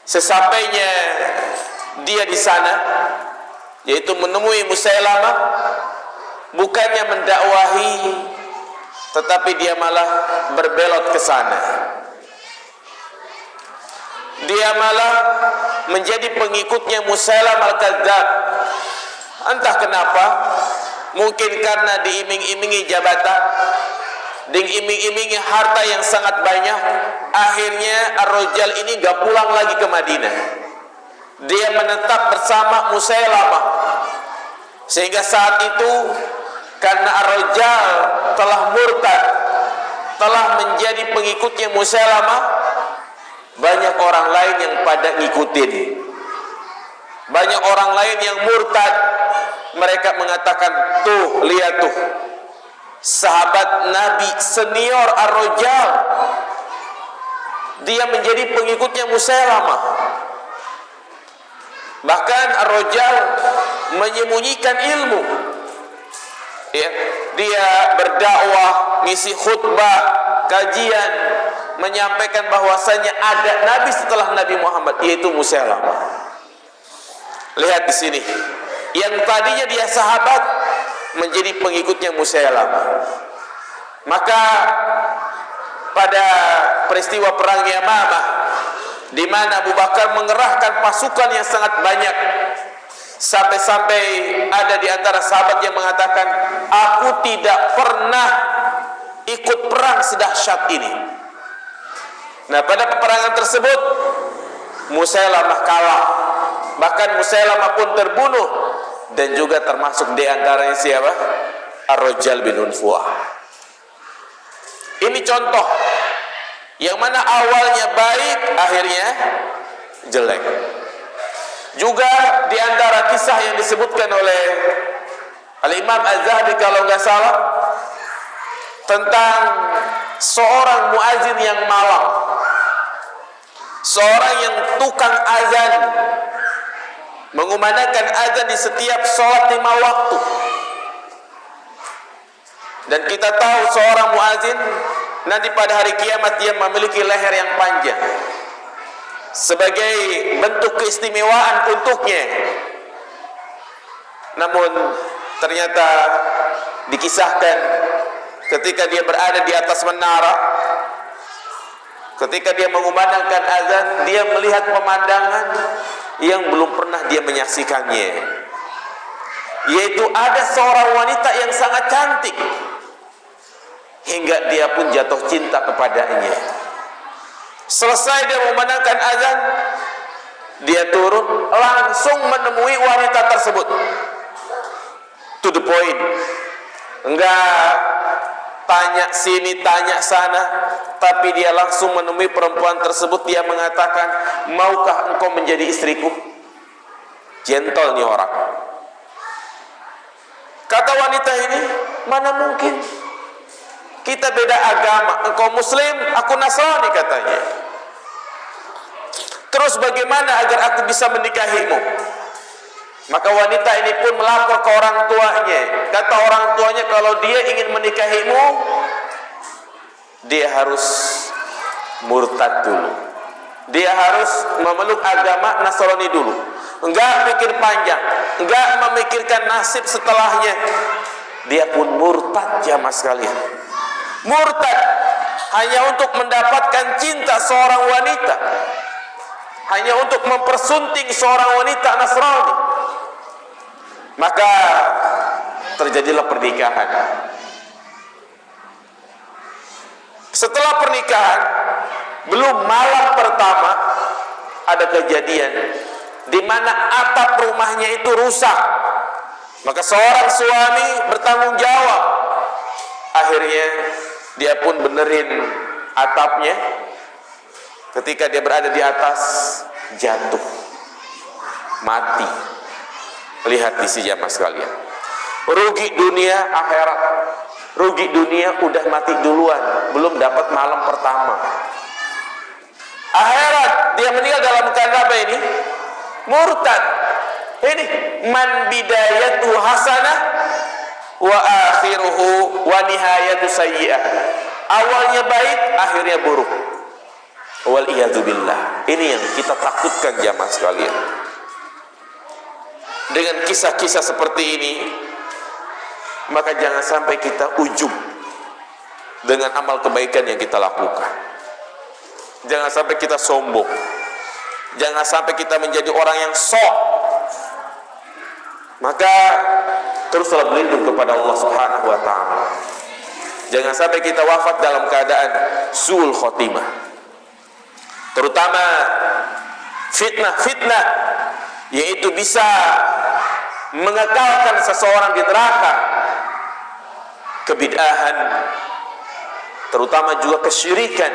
sesampainya dia di sana, yaitu menemui Musailamah, bukannya mendakwahi tetapi dia malah berbelot ke sana. Dia malah menjadi pengikutnya Musailamah al-Kadzdzab. Entah kenapa, mungkin karena diiming-imingi jabatan, diiming-imingi harta yang sangat banyak, akhirnya Ar-Rajjal ini gak pulang lagi ke Madinah. Dia menetap bersama Musailamah. Sehingga saat itu, karena Ar-Rajjal telah murtad, telah menjadi pengikutnya Musailamah, banyak orang lain yang pada ngikutin. Banyak orang lain yang murtad. Mereka mengatakan, tuh, lihat tuh, sahabat Nabi senior Ar-Rajjal, dia menjadi pengikutnya Musailamah. Bahkan Ar-Rajjal menyembunyikan ilmu. Ya, dia berdakwah, ngisi khutbah, kajian, menyampaikan bahwasanya ada nabi setelah Nabi Muhammad, yaitu Musailamah. Lihat di sini, yang tadinya dia sahabat menjadi pengikutnya Musailamah. Maka pada peristiwa perang Yamamah, di mana Abu Bakar mengerahkan pasukan yang sangat banyak, sampai-sampai ada di antara sahabat yang mengatakan, aku tidak pernah ikut perang sedahsyat ini. Nah, pada peperangan tersebut Musailamah kalah. Bahkan Musailamah pun terbunuh, dan juga termasuk di antaranya siapa? Ar-Rajjal bin Unfuah. Ini contoh yang mana awalnya baik, akhirnya jelek. Juga di antara kisah yang disebutkan oleh Al-Imam Az-Zahabi kalau nggak salah, tentang seorang muazin yang malang, seorang yang tukang azan, mengumandangkan azan di setiap sholat 5 waktu. Dan kita tahu seorang muazin nanti pada hari kiamat dia memiliki leher yang panjang sebagai bentuk keistimewaan untuknya. Namun ternyata dikisahkan ketika dia berada di atas menara, ketika dia mengumandangkan azan, dia melihat pemandangan yang belum pernah dia menyaksikannya, yaitu ada seorang wanita yang sangat cantik, hingga dia pun jatuh cinta kepadanya. Selesai dia memandangkan azan, dia turun langsung menemui wanita tersebut, to the point. Enggak tanya sini tanya sana, tapi dia langsung menemui perempuan tersebut. Dia mengatakan, maukah engkau menjadi istriku? Gentle nih orang. Kata wanita ini, mana mungkin, kita beda agama, engkau muslim, aku Nasrani, katanya. Terus bagaimana agar aku bisa menikahimu? Maka wanita ini pun melapor ke orang tuanya. Kata orang tuanya, kalau dia ingin menikahimu, dia harus murtad dulu, dia harus memeluk agama Nasrani dulu. Enggak mikir panjang, enggak memikirkan nasib setelahnya. Dia pun murtad, jamaah sekalian. Murtad hanya untuk mendapatkan cinta seorang wanita, hanya untuk mempersunting seorang wanita Nasrani. Maka terjadilah pernikahan. Setelah pernikahan, belum malam pertama, ada kejadian di mana atap rumahnya itu rusak. Maka seorang suami bertanggung jawab. Akhirnya dia pun benerin atapnya. Ketika dia berada di atas, jatuh, mati. Lihat di sini jamaah sekalian, rugi dunia akhirat. Rugi dunia udah mati duluan, belum dapat malam pertama. Akhirat dia meninggal dalam keadaan apa ini? Murtad. Ini man bidayatu hasanah wa akhiruhu wa nihayatu sayyi'ah. Awalnya baik, akhirnya buruk. Wal iyadzu billah. Ini yang kita takutkan jamaah sekalian. Dengan kisah-kisah seperti ini, maka jangan sampai kita ujub. dengan amal kebaikan yang kita lakukan. Jangan sampai kita sombong. Jangan sampai kita menjadi orang yang sok. Maka teruslah berlindung kepada Allah Subhanahu wa taala. Jangan sampai kita wafat dalam keadaan su'ul khotimah. Terutama fitnah-fitnah, yaitu bisa mengekalkan seseorang di neraka. Kebid'ahan, terutama juga kesyirikan,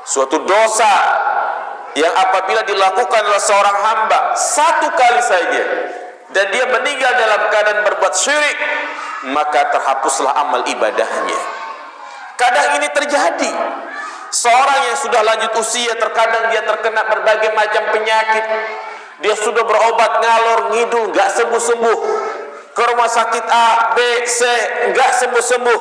suatu dosa yang apabila dilakukan oleh seorang hamba satu kali saja dan dia meninggal dalam keadaan berbuat syirik, maka terhapuslah amal ibadahnya. Kadang ini terjadi. Seorang yang sudah lanjut usia, terkadang dia terkena berbagai macam penyakit. Dia sudah berobat ngalor ngidul, gak sembuh-sembuh. Ke rumah sakit A, B, C, gak sembuh-sembuh.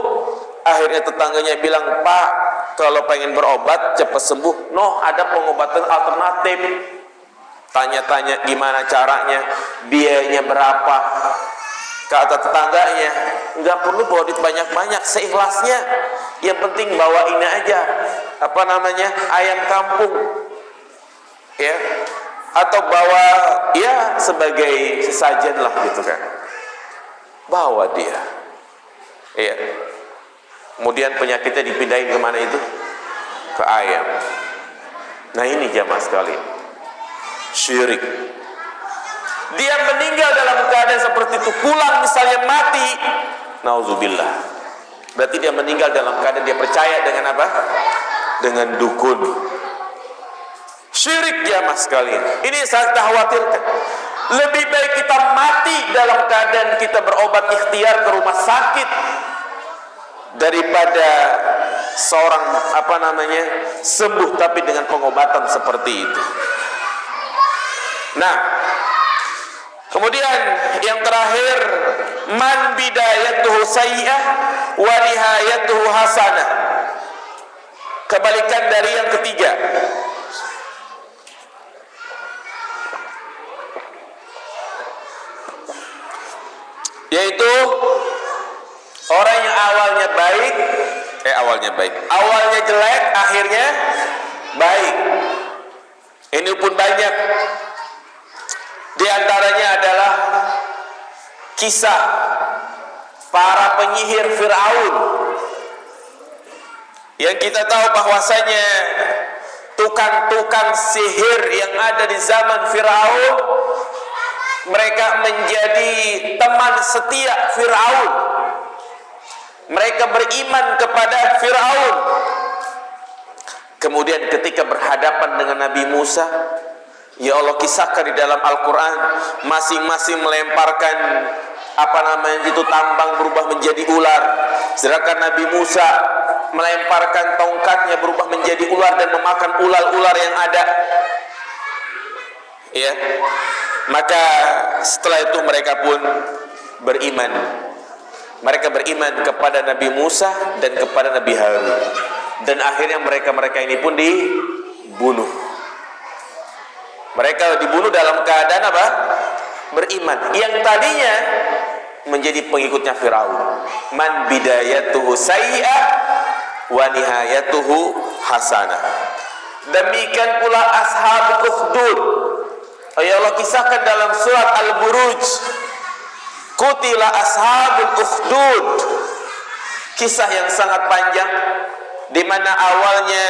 Akhirnya tetangganya bilang, "Pak, kalau pengen berobat cepat sembuh, ada pengobatan alternatif." Tanya-tanya gimana caranya, biayanya berapa. Kata tetangganya, nggak perlu bawa duit banyak-banyak, seikhlasnya. Yang penting bawa ini aja, ayam kampung, ya, atau bawa ya sebagai sesajen lah gitu kan. Bawa dia, ya. Kemudian penyakitnya dipindahin kemana itu? Ke ayam. Nah ini jamaah sekalian, syirik. Dia meninggal dalam keadaan seperti itu, pulang misalnya mati, nauzubillah. Berarti dia meninggal dalam keadaan dia percaya dengan apa? Dengan dukun. Syirik jamaah sekalian. Ini sangat khawatirkan. Lebih baik kita mati dalam keadaan kita berobat ikhtiar ke rumah sakit daripada seorang sembuh tapi dengan pengobatan seperti itu. Nah, kemudian yang terakhir, man bidayatuhu sayyi'ah wa nihayatuhu hasanah. Kebalikan dari yang ketiga. Yaitu orang yang awalnya jelek, akhirnya baik. Ini pun banyak. Di antaranya adalah kisah para penyihir Fir'aun, yang kita tahu bahwasanya tukang-tukang sihir yang ada di zaman Fir'aun, mereka menjadi teman setia Fir'aun. Mereka beriman kepada Fir'aun. Kemudian ketika berhadapan dengan Nabi Musa, ya Allah kisahkan di dalam Al-Quran, masing-masing melemparkan tambang berubah menjadi ular. Sedangkan Nabi Musa melemparkan tongkatnya berubah menjadi ular dan memakan ular-ular yang ada. Ya, maka setelah itu mereka pun beriman. Mereka beriman kepada Nabi Musa dan kepada Nabi Harun. Dan akhirnya mereka ini pun dibunuh. Mereka dibunuh dalam keadaan apa? Beriman. Yang tadinya menjadi pengikutnya Fir'aun. Man bidayatuhu sayyi'ah wa nihayatuhu hasanah. Demikian pula ashabul ukhdud. Ya Allah kisahkan dalam surat Al-Buruj, Qutila ashabul ukhdud. Kisah yang sangat panjang, di mana awalnya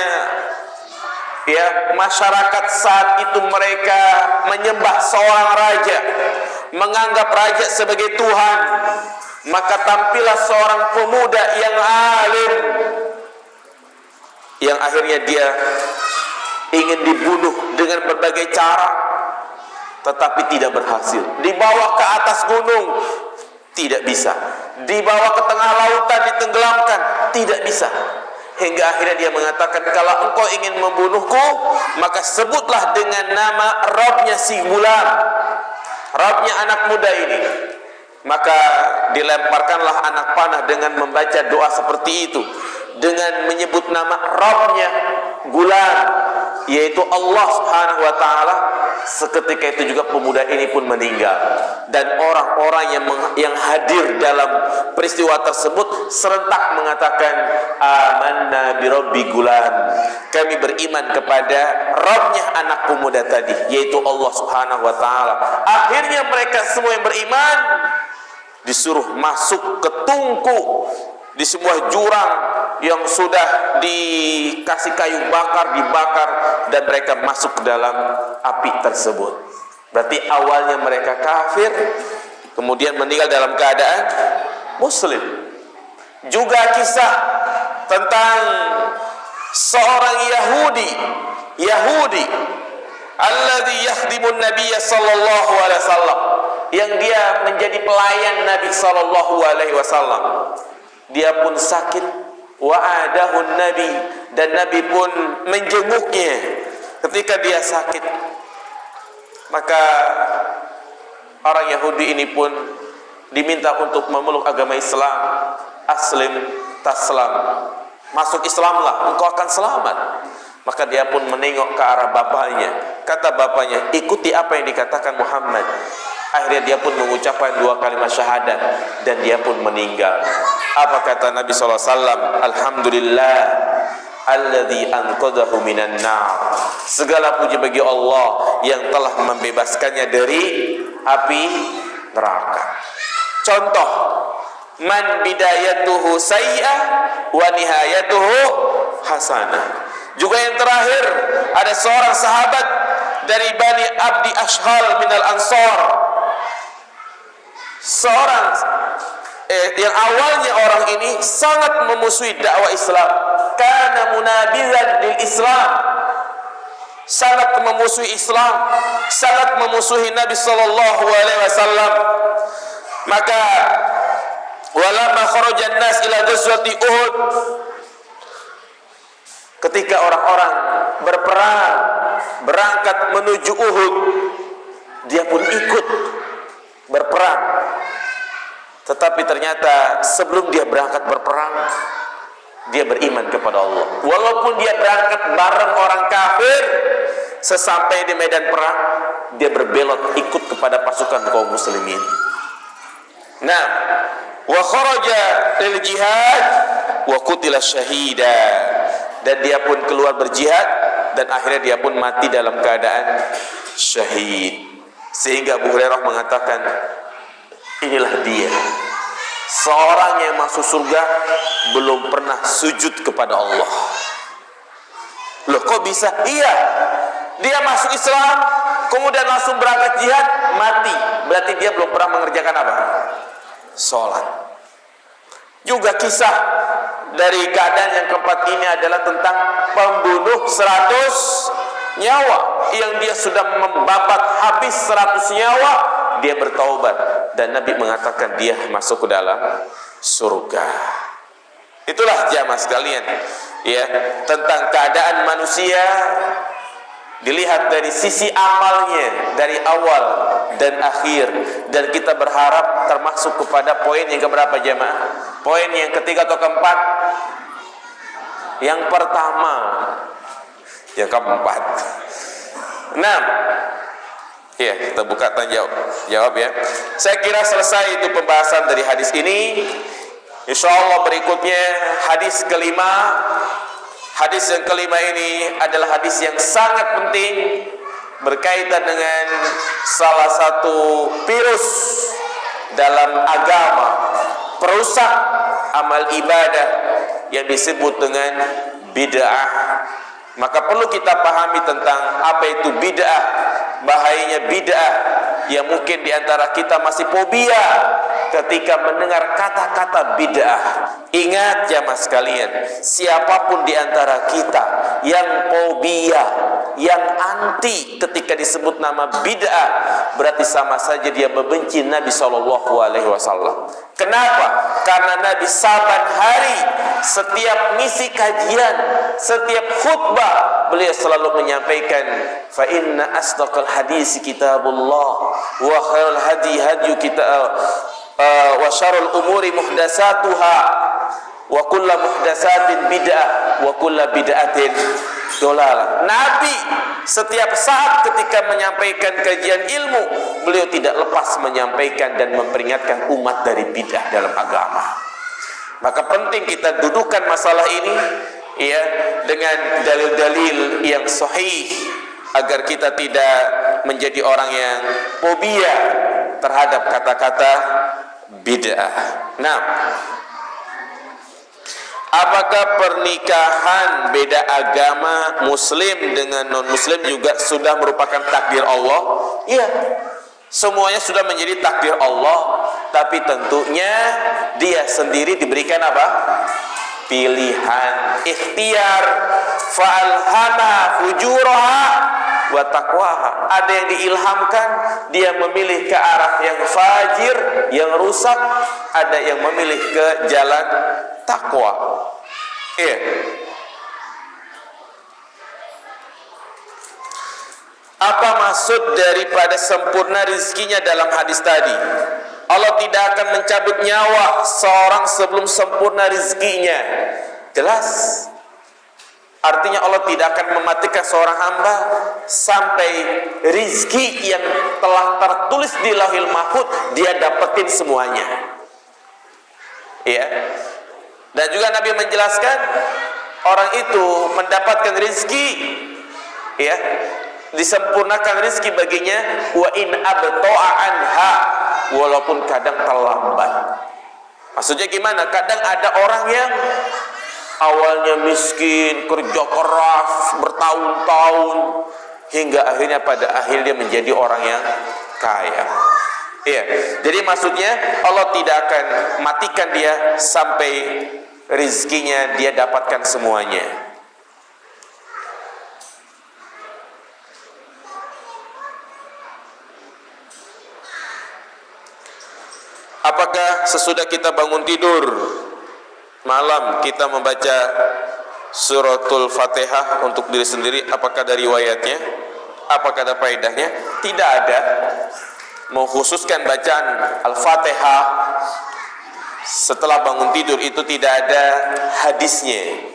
masyarakat saat itu mereka menyembah seorang raja, menganggap raja sebagai Tuhan. Maka tampillah seorang pemuda yang alim, yang akhirnya dia ingin dibunuh dengan berbagai cara, tetapi tidak berhasil. Dibawa ke atas gunung, tidak bisa. Dibawa ke tengah lautan, ditenggelamkan, tidak bisa. Hingga akhirnya dia mengatakan, kalau engkau ingin membunuhku, maka sebutlah dengan nama Rabbnya si gulam, Rabbnya anak muda ini. Maka dilemparkanlah anak panah dengan membaca doa seperti itu, dengan menyebut nama Rabbnya gulam. yaitu Allah Subhanahu wa taala, seketika itu juga pemuda ini pun meninggal. Dan orang-orang yang hadir dalam peristiwa tersebut serentak mengatakan, amanna bi rabbi gulam, kami beriman kepada Rabbnya anak pemuda tadi, yaitu Allah Subhanahu wa taala. Akhirnya mereka semua yang beriman disuruh masuk ke tungku di sebuah jurang yang sudah dikasih kayu bakar, dibakar, dan mereka masuk ke dalam api tersebut. Berarti awalnya mereka kafir, kemudian meninggal dalam keadaan muslim. Juga kisah tentang seorang Yahudi alladzi yakhdimun nabiyya sallallahu alaihi wasallam, yang dia menjadi pelayan Nabi sallallahu alaihi wasallam. Dia pun sakit, wa'adahun Nabi, dan Nabi pun menjenguknya ketika dia sakit. Maka orang Yahudi ini pun diminta untuk memeluk agama Islam. Aslim taslam, masuk Islamlah, engkau akan selamat. Maka dia pun menengok ke arah bapaknya. Kata bapaknya, ikuti apa yang dikatakan Muhammad. Akhirnya dia pun mengucapkan 2 kalimat syahadat dan dia pun meninggal. Apa kata Nabi SAW? Alhamdulillah alladzi anqadhahu minan nar. Segala puji bagi Allah yang telah membebaskannya dari api neraka. Contoh, man bidayatuhu sayyi'ah wa nihayatuhu hasanah. Juga yang terakhir, ada seorang sahabat dari Bani Abdi Ashhal minal Ansar. Seorang yang awalnya orang ini sangat memusuhi dakwah Islam, kana munabizan lil Islam, sangat memusuhi Islam, sangat memusuhi Nabi sallallahu alaihi wasallam. Maka walamma kharajan nas ila ghazwati Uhud, ketika orang-orang berperang berangkat menuju Uhud, dia pun ikut berperang. Tetapi ternyata sebelum dia berangkat berperang, dia beriman kepada Allah. Walaupun dia berangkat bareng orang kafir, sesampai di medan perang, dia berbelot ikut kepada pasukan kaum muslimin. Nah, wa kharaja lil jihad wa qutila syahida, dan dia pun keluar berjihad dan akhirnya dia pun mati dalam keadaan syahid. Sehingga Abu Hurairah mengatakan, inilah dia, seorang yang masuk surga belum pernah sujud kepada Allah. Loh, kok bisa? Iya, dia masuk Islam kemudian langsung berangkat jihad, mati. Berarti dia belum pernah mengerjakan apa? Sholat. Juga kisah dari keadaan yang keempat ini adalah tentang pembunuh 100 nyawa, yang dia sudah membabat habis 100 nyawa, dia bertaubat dan Nabi mengatakan dia masuk ke dalam surga. Itulah jamaah sekalian, ya, tentang keadaan manusia dilihat dari sisi amalnya dari awal dan akhir, dan kita berharap termasuk kepada poin yang keberapa jamaah? Poin yang ketiga atau keempat? Yang pertama, yang keempat. Nah, ya, kita buka tanya jawab ya. Saya kira selesai itu pembahasan dari hadis ini. Insyaallah berikutnya hadis kelima. Hadis yang kelima ini adalah hadis yang sangat penting, berkaitan dengan salah satu virus dalam agama, perusak amal ibadah yang disebut dengan bid'ah. Maka perlu kita pahami tentang apa itu bid'ah, bahayanya bid'ah, yang mungkin diantara kita masih fobia ketika mendengar kata-kata bid'ah. Ingat jamaah sekalian, siapapun diantara kita yang fobia, yang anti ketika disebut nama bid'ah, berarti sama saja dia membenci Nabi SAW. Kenapa? Karena Nabi saban hari, setiap ngisi kajian, setiap khutbah, beliau selalu menyampaikan, fa inna asdaqal hadis kitabullah wa khairul hadi hadi kitab wa syarrul umuri muhdatsatuha wa kullu muhdatsatin bid'ah wa kullu bid'atin dolalah. Nabi setiap saat ketika menyampaikan kajian ilmu, beliau tidak lepas menyampaikan dan memperingatkan umat dari bid'ah dalam agama. Maka penting kita dudukkan masalah ini ya dengan dalil-dalil yang sahih agar kita tidak menjadi orang yang fobia terhadap kata-kata bid'ah. Nah, apakah pernikahan beda agama muslim dengan non muslim juga sudah merupakan takdir Allah? Iya, semuanya sudah menjadi takdir Allah, tapi tentunya dia sendiri diberikan apa? Pilihan, ikhtiar. Fa'alhama fujuraha wa taqwaha. Ada yang diilhamkan, dia memilih ke arah yang fajir, yang rusak. Ada yang memilih ke jalan takwa. Iya. Apa maksud daripada sempurna rizkinya dalam hadis tadi? Allah tidak akan mencabut nyawa seorang sebelum sempurna rizkinya. Jelas. Artinya Allah tidak akan mematikan seorang hamba sampai rizki yang telah tertulis di Lauhil Mahfuz dia dapetin semuanya. Iya. Dan juga Nabi menjelaskan orang itu mendapatkan rizki, ya, disempurnakan rizki baginya wa in abta'a anha, walaupun kadang terlambat. Maksudnya gimana? Kadang ada orang yang awalnya miskin, kerja keras bertahun-tahun hingga akhirnya pada akhirnya menjadi orang yang kaya. Iya. Jadi maksudnya Allah tidak akan matikan dia sampai rizkinya dia dapatkan semuanya. Apakah sesudah kita bangun tidur malam kita membaca suratul Fatihah untuk diri sendiri? Apakah ada riwayatnya? Apakah ada faedahnya? Tidak ada. Mengkhususkan bacaan Al-Fatihah setelah bangun tidur itu tidak ada hadisnya.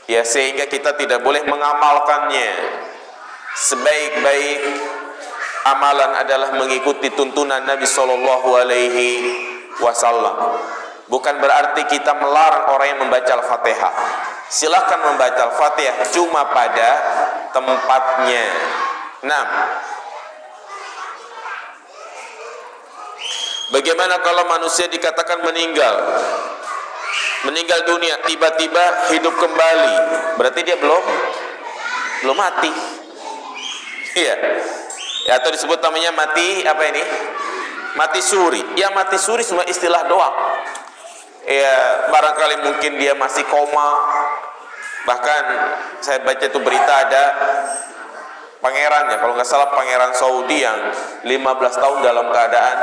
Ya, sehingga kita tidak boleh mengamalkannya. Sebaik-baik amalan adalah mengikuti tuntunan Nabi Sallallahu Alaihi Wasallam. Bukan berarti kita melarang orang yang membaca Al-Fatihah. Silakan membaca Al-Fatihah cuma pada tempatnya. Nah, bagaimana kalau manusia dikatakan meninggal dunia, tiba-tiba hidup kembali? Berarti dia belum mati. Iya. Ya, atau disebut namanya mati apa ini? Mati suri. Ya, mati suri cuma istilah doang. Ya, barangkali mungkin dia masih koma. Bahkan saya baca itu berita ada pangerannya, kalau nggak salah pangeran Saudi yang 15 tahun dalam keadaan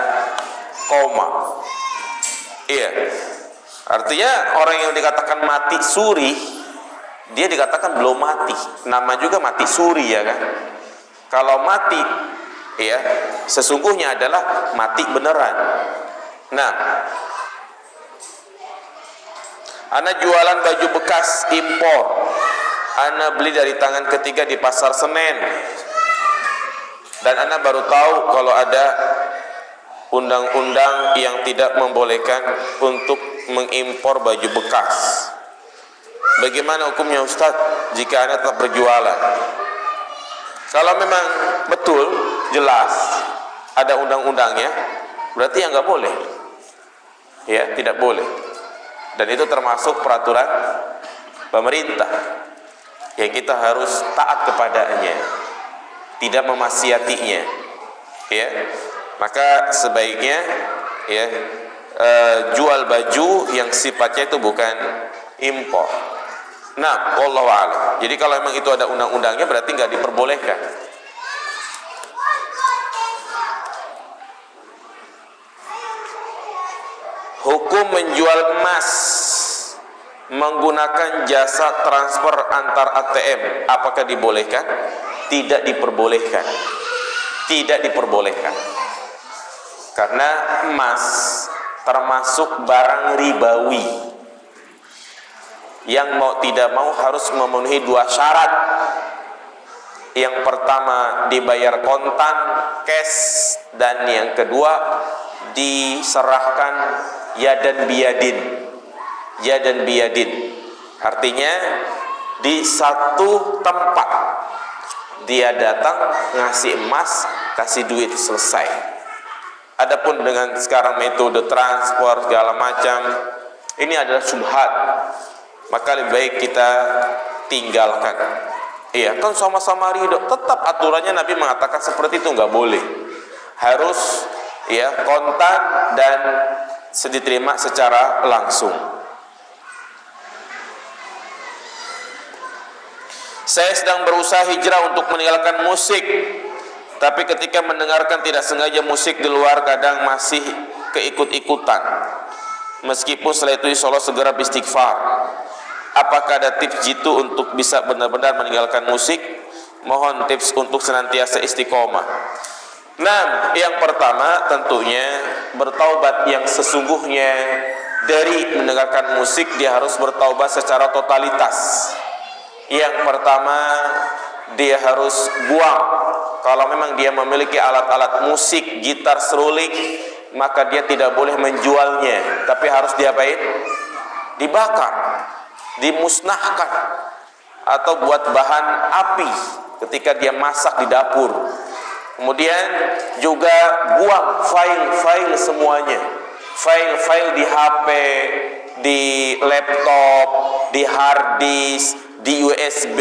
koma. Iya. Artinya orang yang dikatakan mati suri, dia dikatakan belum mati. Nama juga mati suri, ya kan? Kalau mati, ya, sesungguhnya adalah mati beneran. Nah, ana jualan baju bekas impor. Ana beli dari tangan ketiga di Pasar Senen. Dan ana baru tahu kalau ada undang-undang yang tidak membolehkan untuk mengimpor baju bekas. Bagaimana hukumnya Ustadz jika ana tetap berjualan? Kalau memang betul jelas ada undang-undangnya, berarti ya nggak boleh. Ya, tidak boleh. Dan itu termasuk peraturan pemerintah yang kita harus taat kepadanya, tidak memaksiatinya. Ya, maka sebaiknya ya jual baju yang sifatnya itu bukan impor. Nah, wallahu a'lam. Jadi kalau memang itu ada undang-undangnya berarti nggak diperbolehkan. Hukum menjual emas menggunakan jasa transfer antar ATM, apakah dibolehkan? Tidak diperbolehkan. Tidak diperbolehkan. Karena emas termasuk barang ribawi. yang mau tidak mau harus memenuhi 2 syarat. Yang pertama dibayar kontan, cash, dan yang kedua diserahkan yadan biyadin. Yadan biyadin artinya di satu tempat dia datang ngasih emas, kasih duit, selesai. Adapun dengan sekarang metode transport segala macam, ini adalah syubhat, maka lebih baik kita tinggalkan. Iya, kan sama-sama ridho. Tetap aturannya Nabi mengatakan seperti itu, nggak boleh. Harus ya kontan dan diterima secara langsung. Saya sedang berusaha hijrah untuk meninggalkan musik, tapi ketika mendengarkan tidak sengaja musik di luar kadang masih keikut-ikutan. Meskipun setelah itu insya Allah segera beristighfar. Apakah ada tips jitu untuk bisa benar-benar meninggalkan musik? Mohon tips untuk senantiasa istiqomah. Nah, yang pertama tentunya bertaubat yang sesungguhnya dari mendengarkan musik. Dia harus bertaubat secara totalitas. Yang pertama, dia harus buang. Kalau memang dia memiliki alat-alat musik, gitar, seruling, maka dia tidak boleh menjualnya, tapi harus diapain? Dibakar, dimusnahkan, atau buat bahan api ketika dia masak di dapur. Kemudian juga buang file-file semuanya, file-file di HP, di laptop, di hard disk, di USB,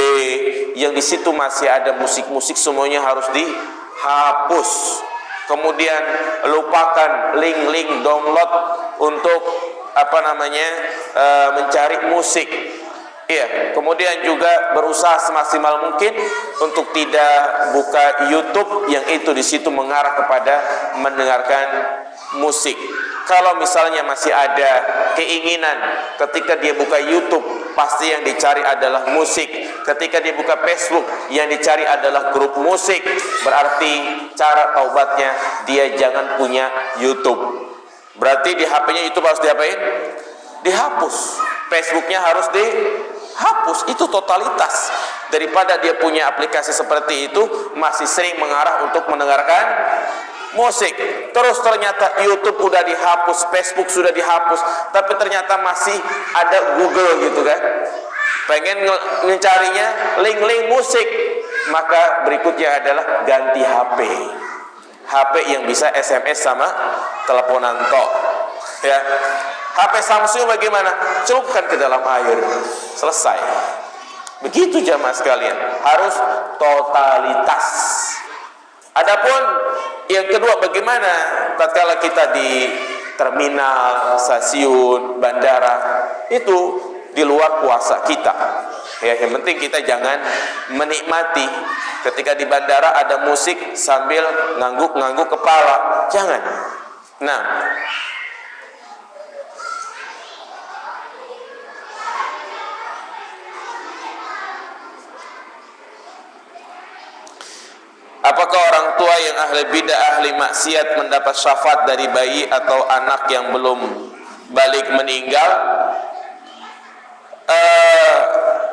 yang di situ masih ada musik-musik, semuanya harus dihapus. Kemudian lupakan link-link download untuk mencari musik. Iya, kemudian juga berusaha semaksimal mungkin untuk tidak buka YouTube yang itu di situ mengarah kepada mendengarkan musik. Kalau misalnya masih ada keinginan ketika dia buka YouTube, pasti yang dicari adalah musik. Ketika dia buka Facebook, yang dicari adalah grup musik. Berarti cara taubatnya dia jangan punya YouTube. Berarti di HP-nya YouTube harus diapain? Dihapus. Facebooknya harus dihapus. Itu totalitas. Daripada dia punya aplikasi seperti itu masih sering mengarah untuk mendengarkan musik. Terus ternyata YouTube udah dihapus, Facebook sudah dihapus, tapi ternyata masih ada Google gitu kan, pengen mencarinya link-link musik, maka berikutnya adalah ganti HP yang bisa SMS sama teleponan tok ya. HP Samsung bagaimana? Celupkan ke dalam air, selesai. Begitu jamaah sekalian, harus totalitas. Adapun yang kedua, bagaimana tatkala kita di terminal, stasiun, bandara, itu di luar kuasa kita. Ya, yang penting kita jangan menikmati ketika di bandara ada musik sambil ngangguk-ngangguk kepala, jangan. Nah, apakah orang tua yang ahli bidah, ahli maksiat mendapat syafaat dari bayi atau anak yang belum balik meninggal?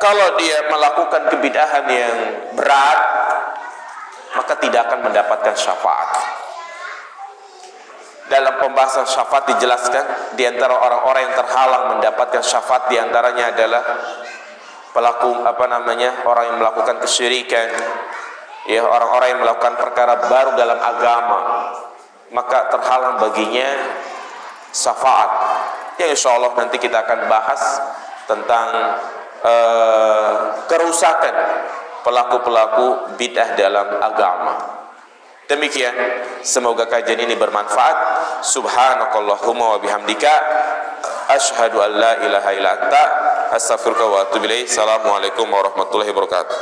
Kalau dia melakukan kebidahan yang berat, maka tidak akan mendapatkan syafaat. Dalam pembahasan syafaat dijelaskan, di antara orang-orang yang terhalang mendapatkan syafaat, di antaranya adalah pelaku orang yang melakukan kesyirikan, ya, orang-orang yang melakukan perkara baru dalam agama, maka terhalang baginya syafaat. Ya, insya Allah nanti kita akan bahas tentang kerusakan pelaku-pelaku bid'ah dalam agama. Demikian, semoga kajian ini bermanfaat. Subhanakallahumma wa bihamdika asyhadu an la ilaha illa anta astaghfiruka wa atubu ilaik. Assalamualaikum warahmatullahi wabarakatuh.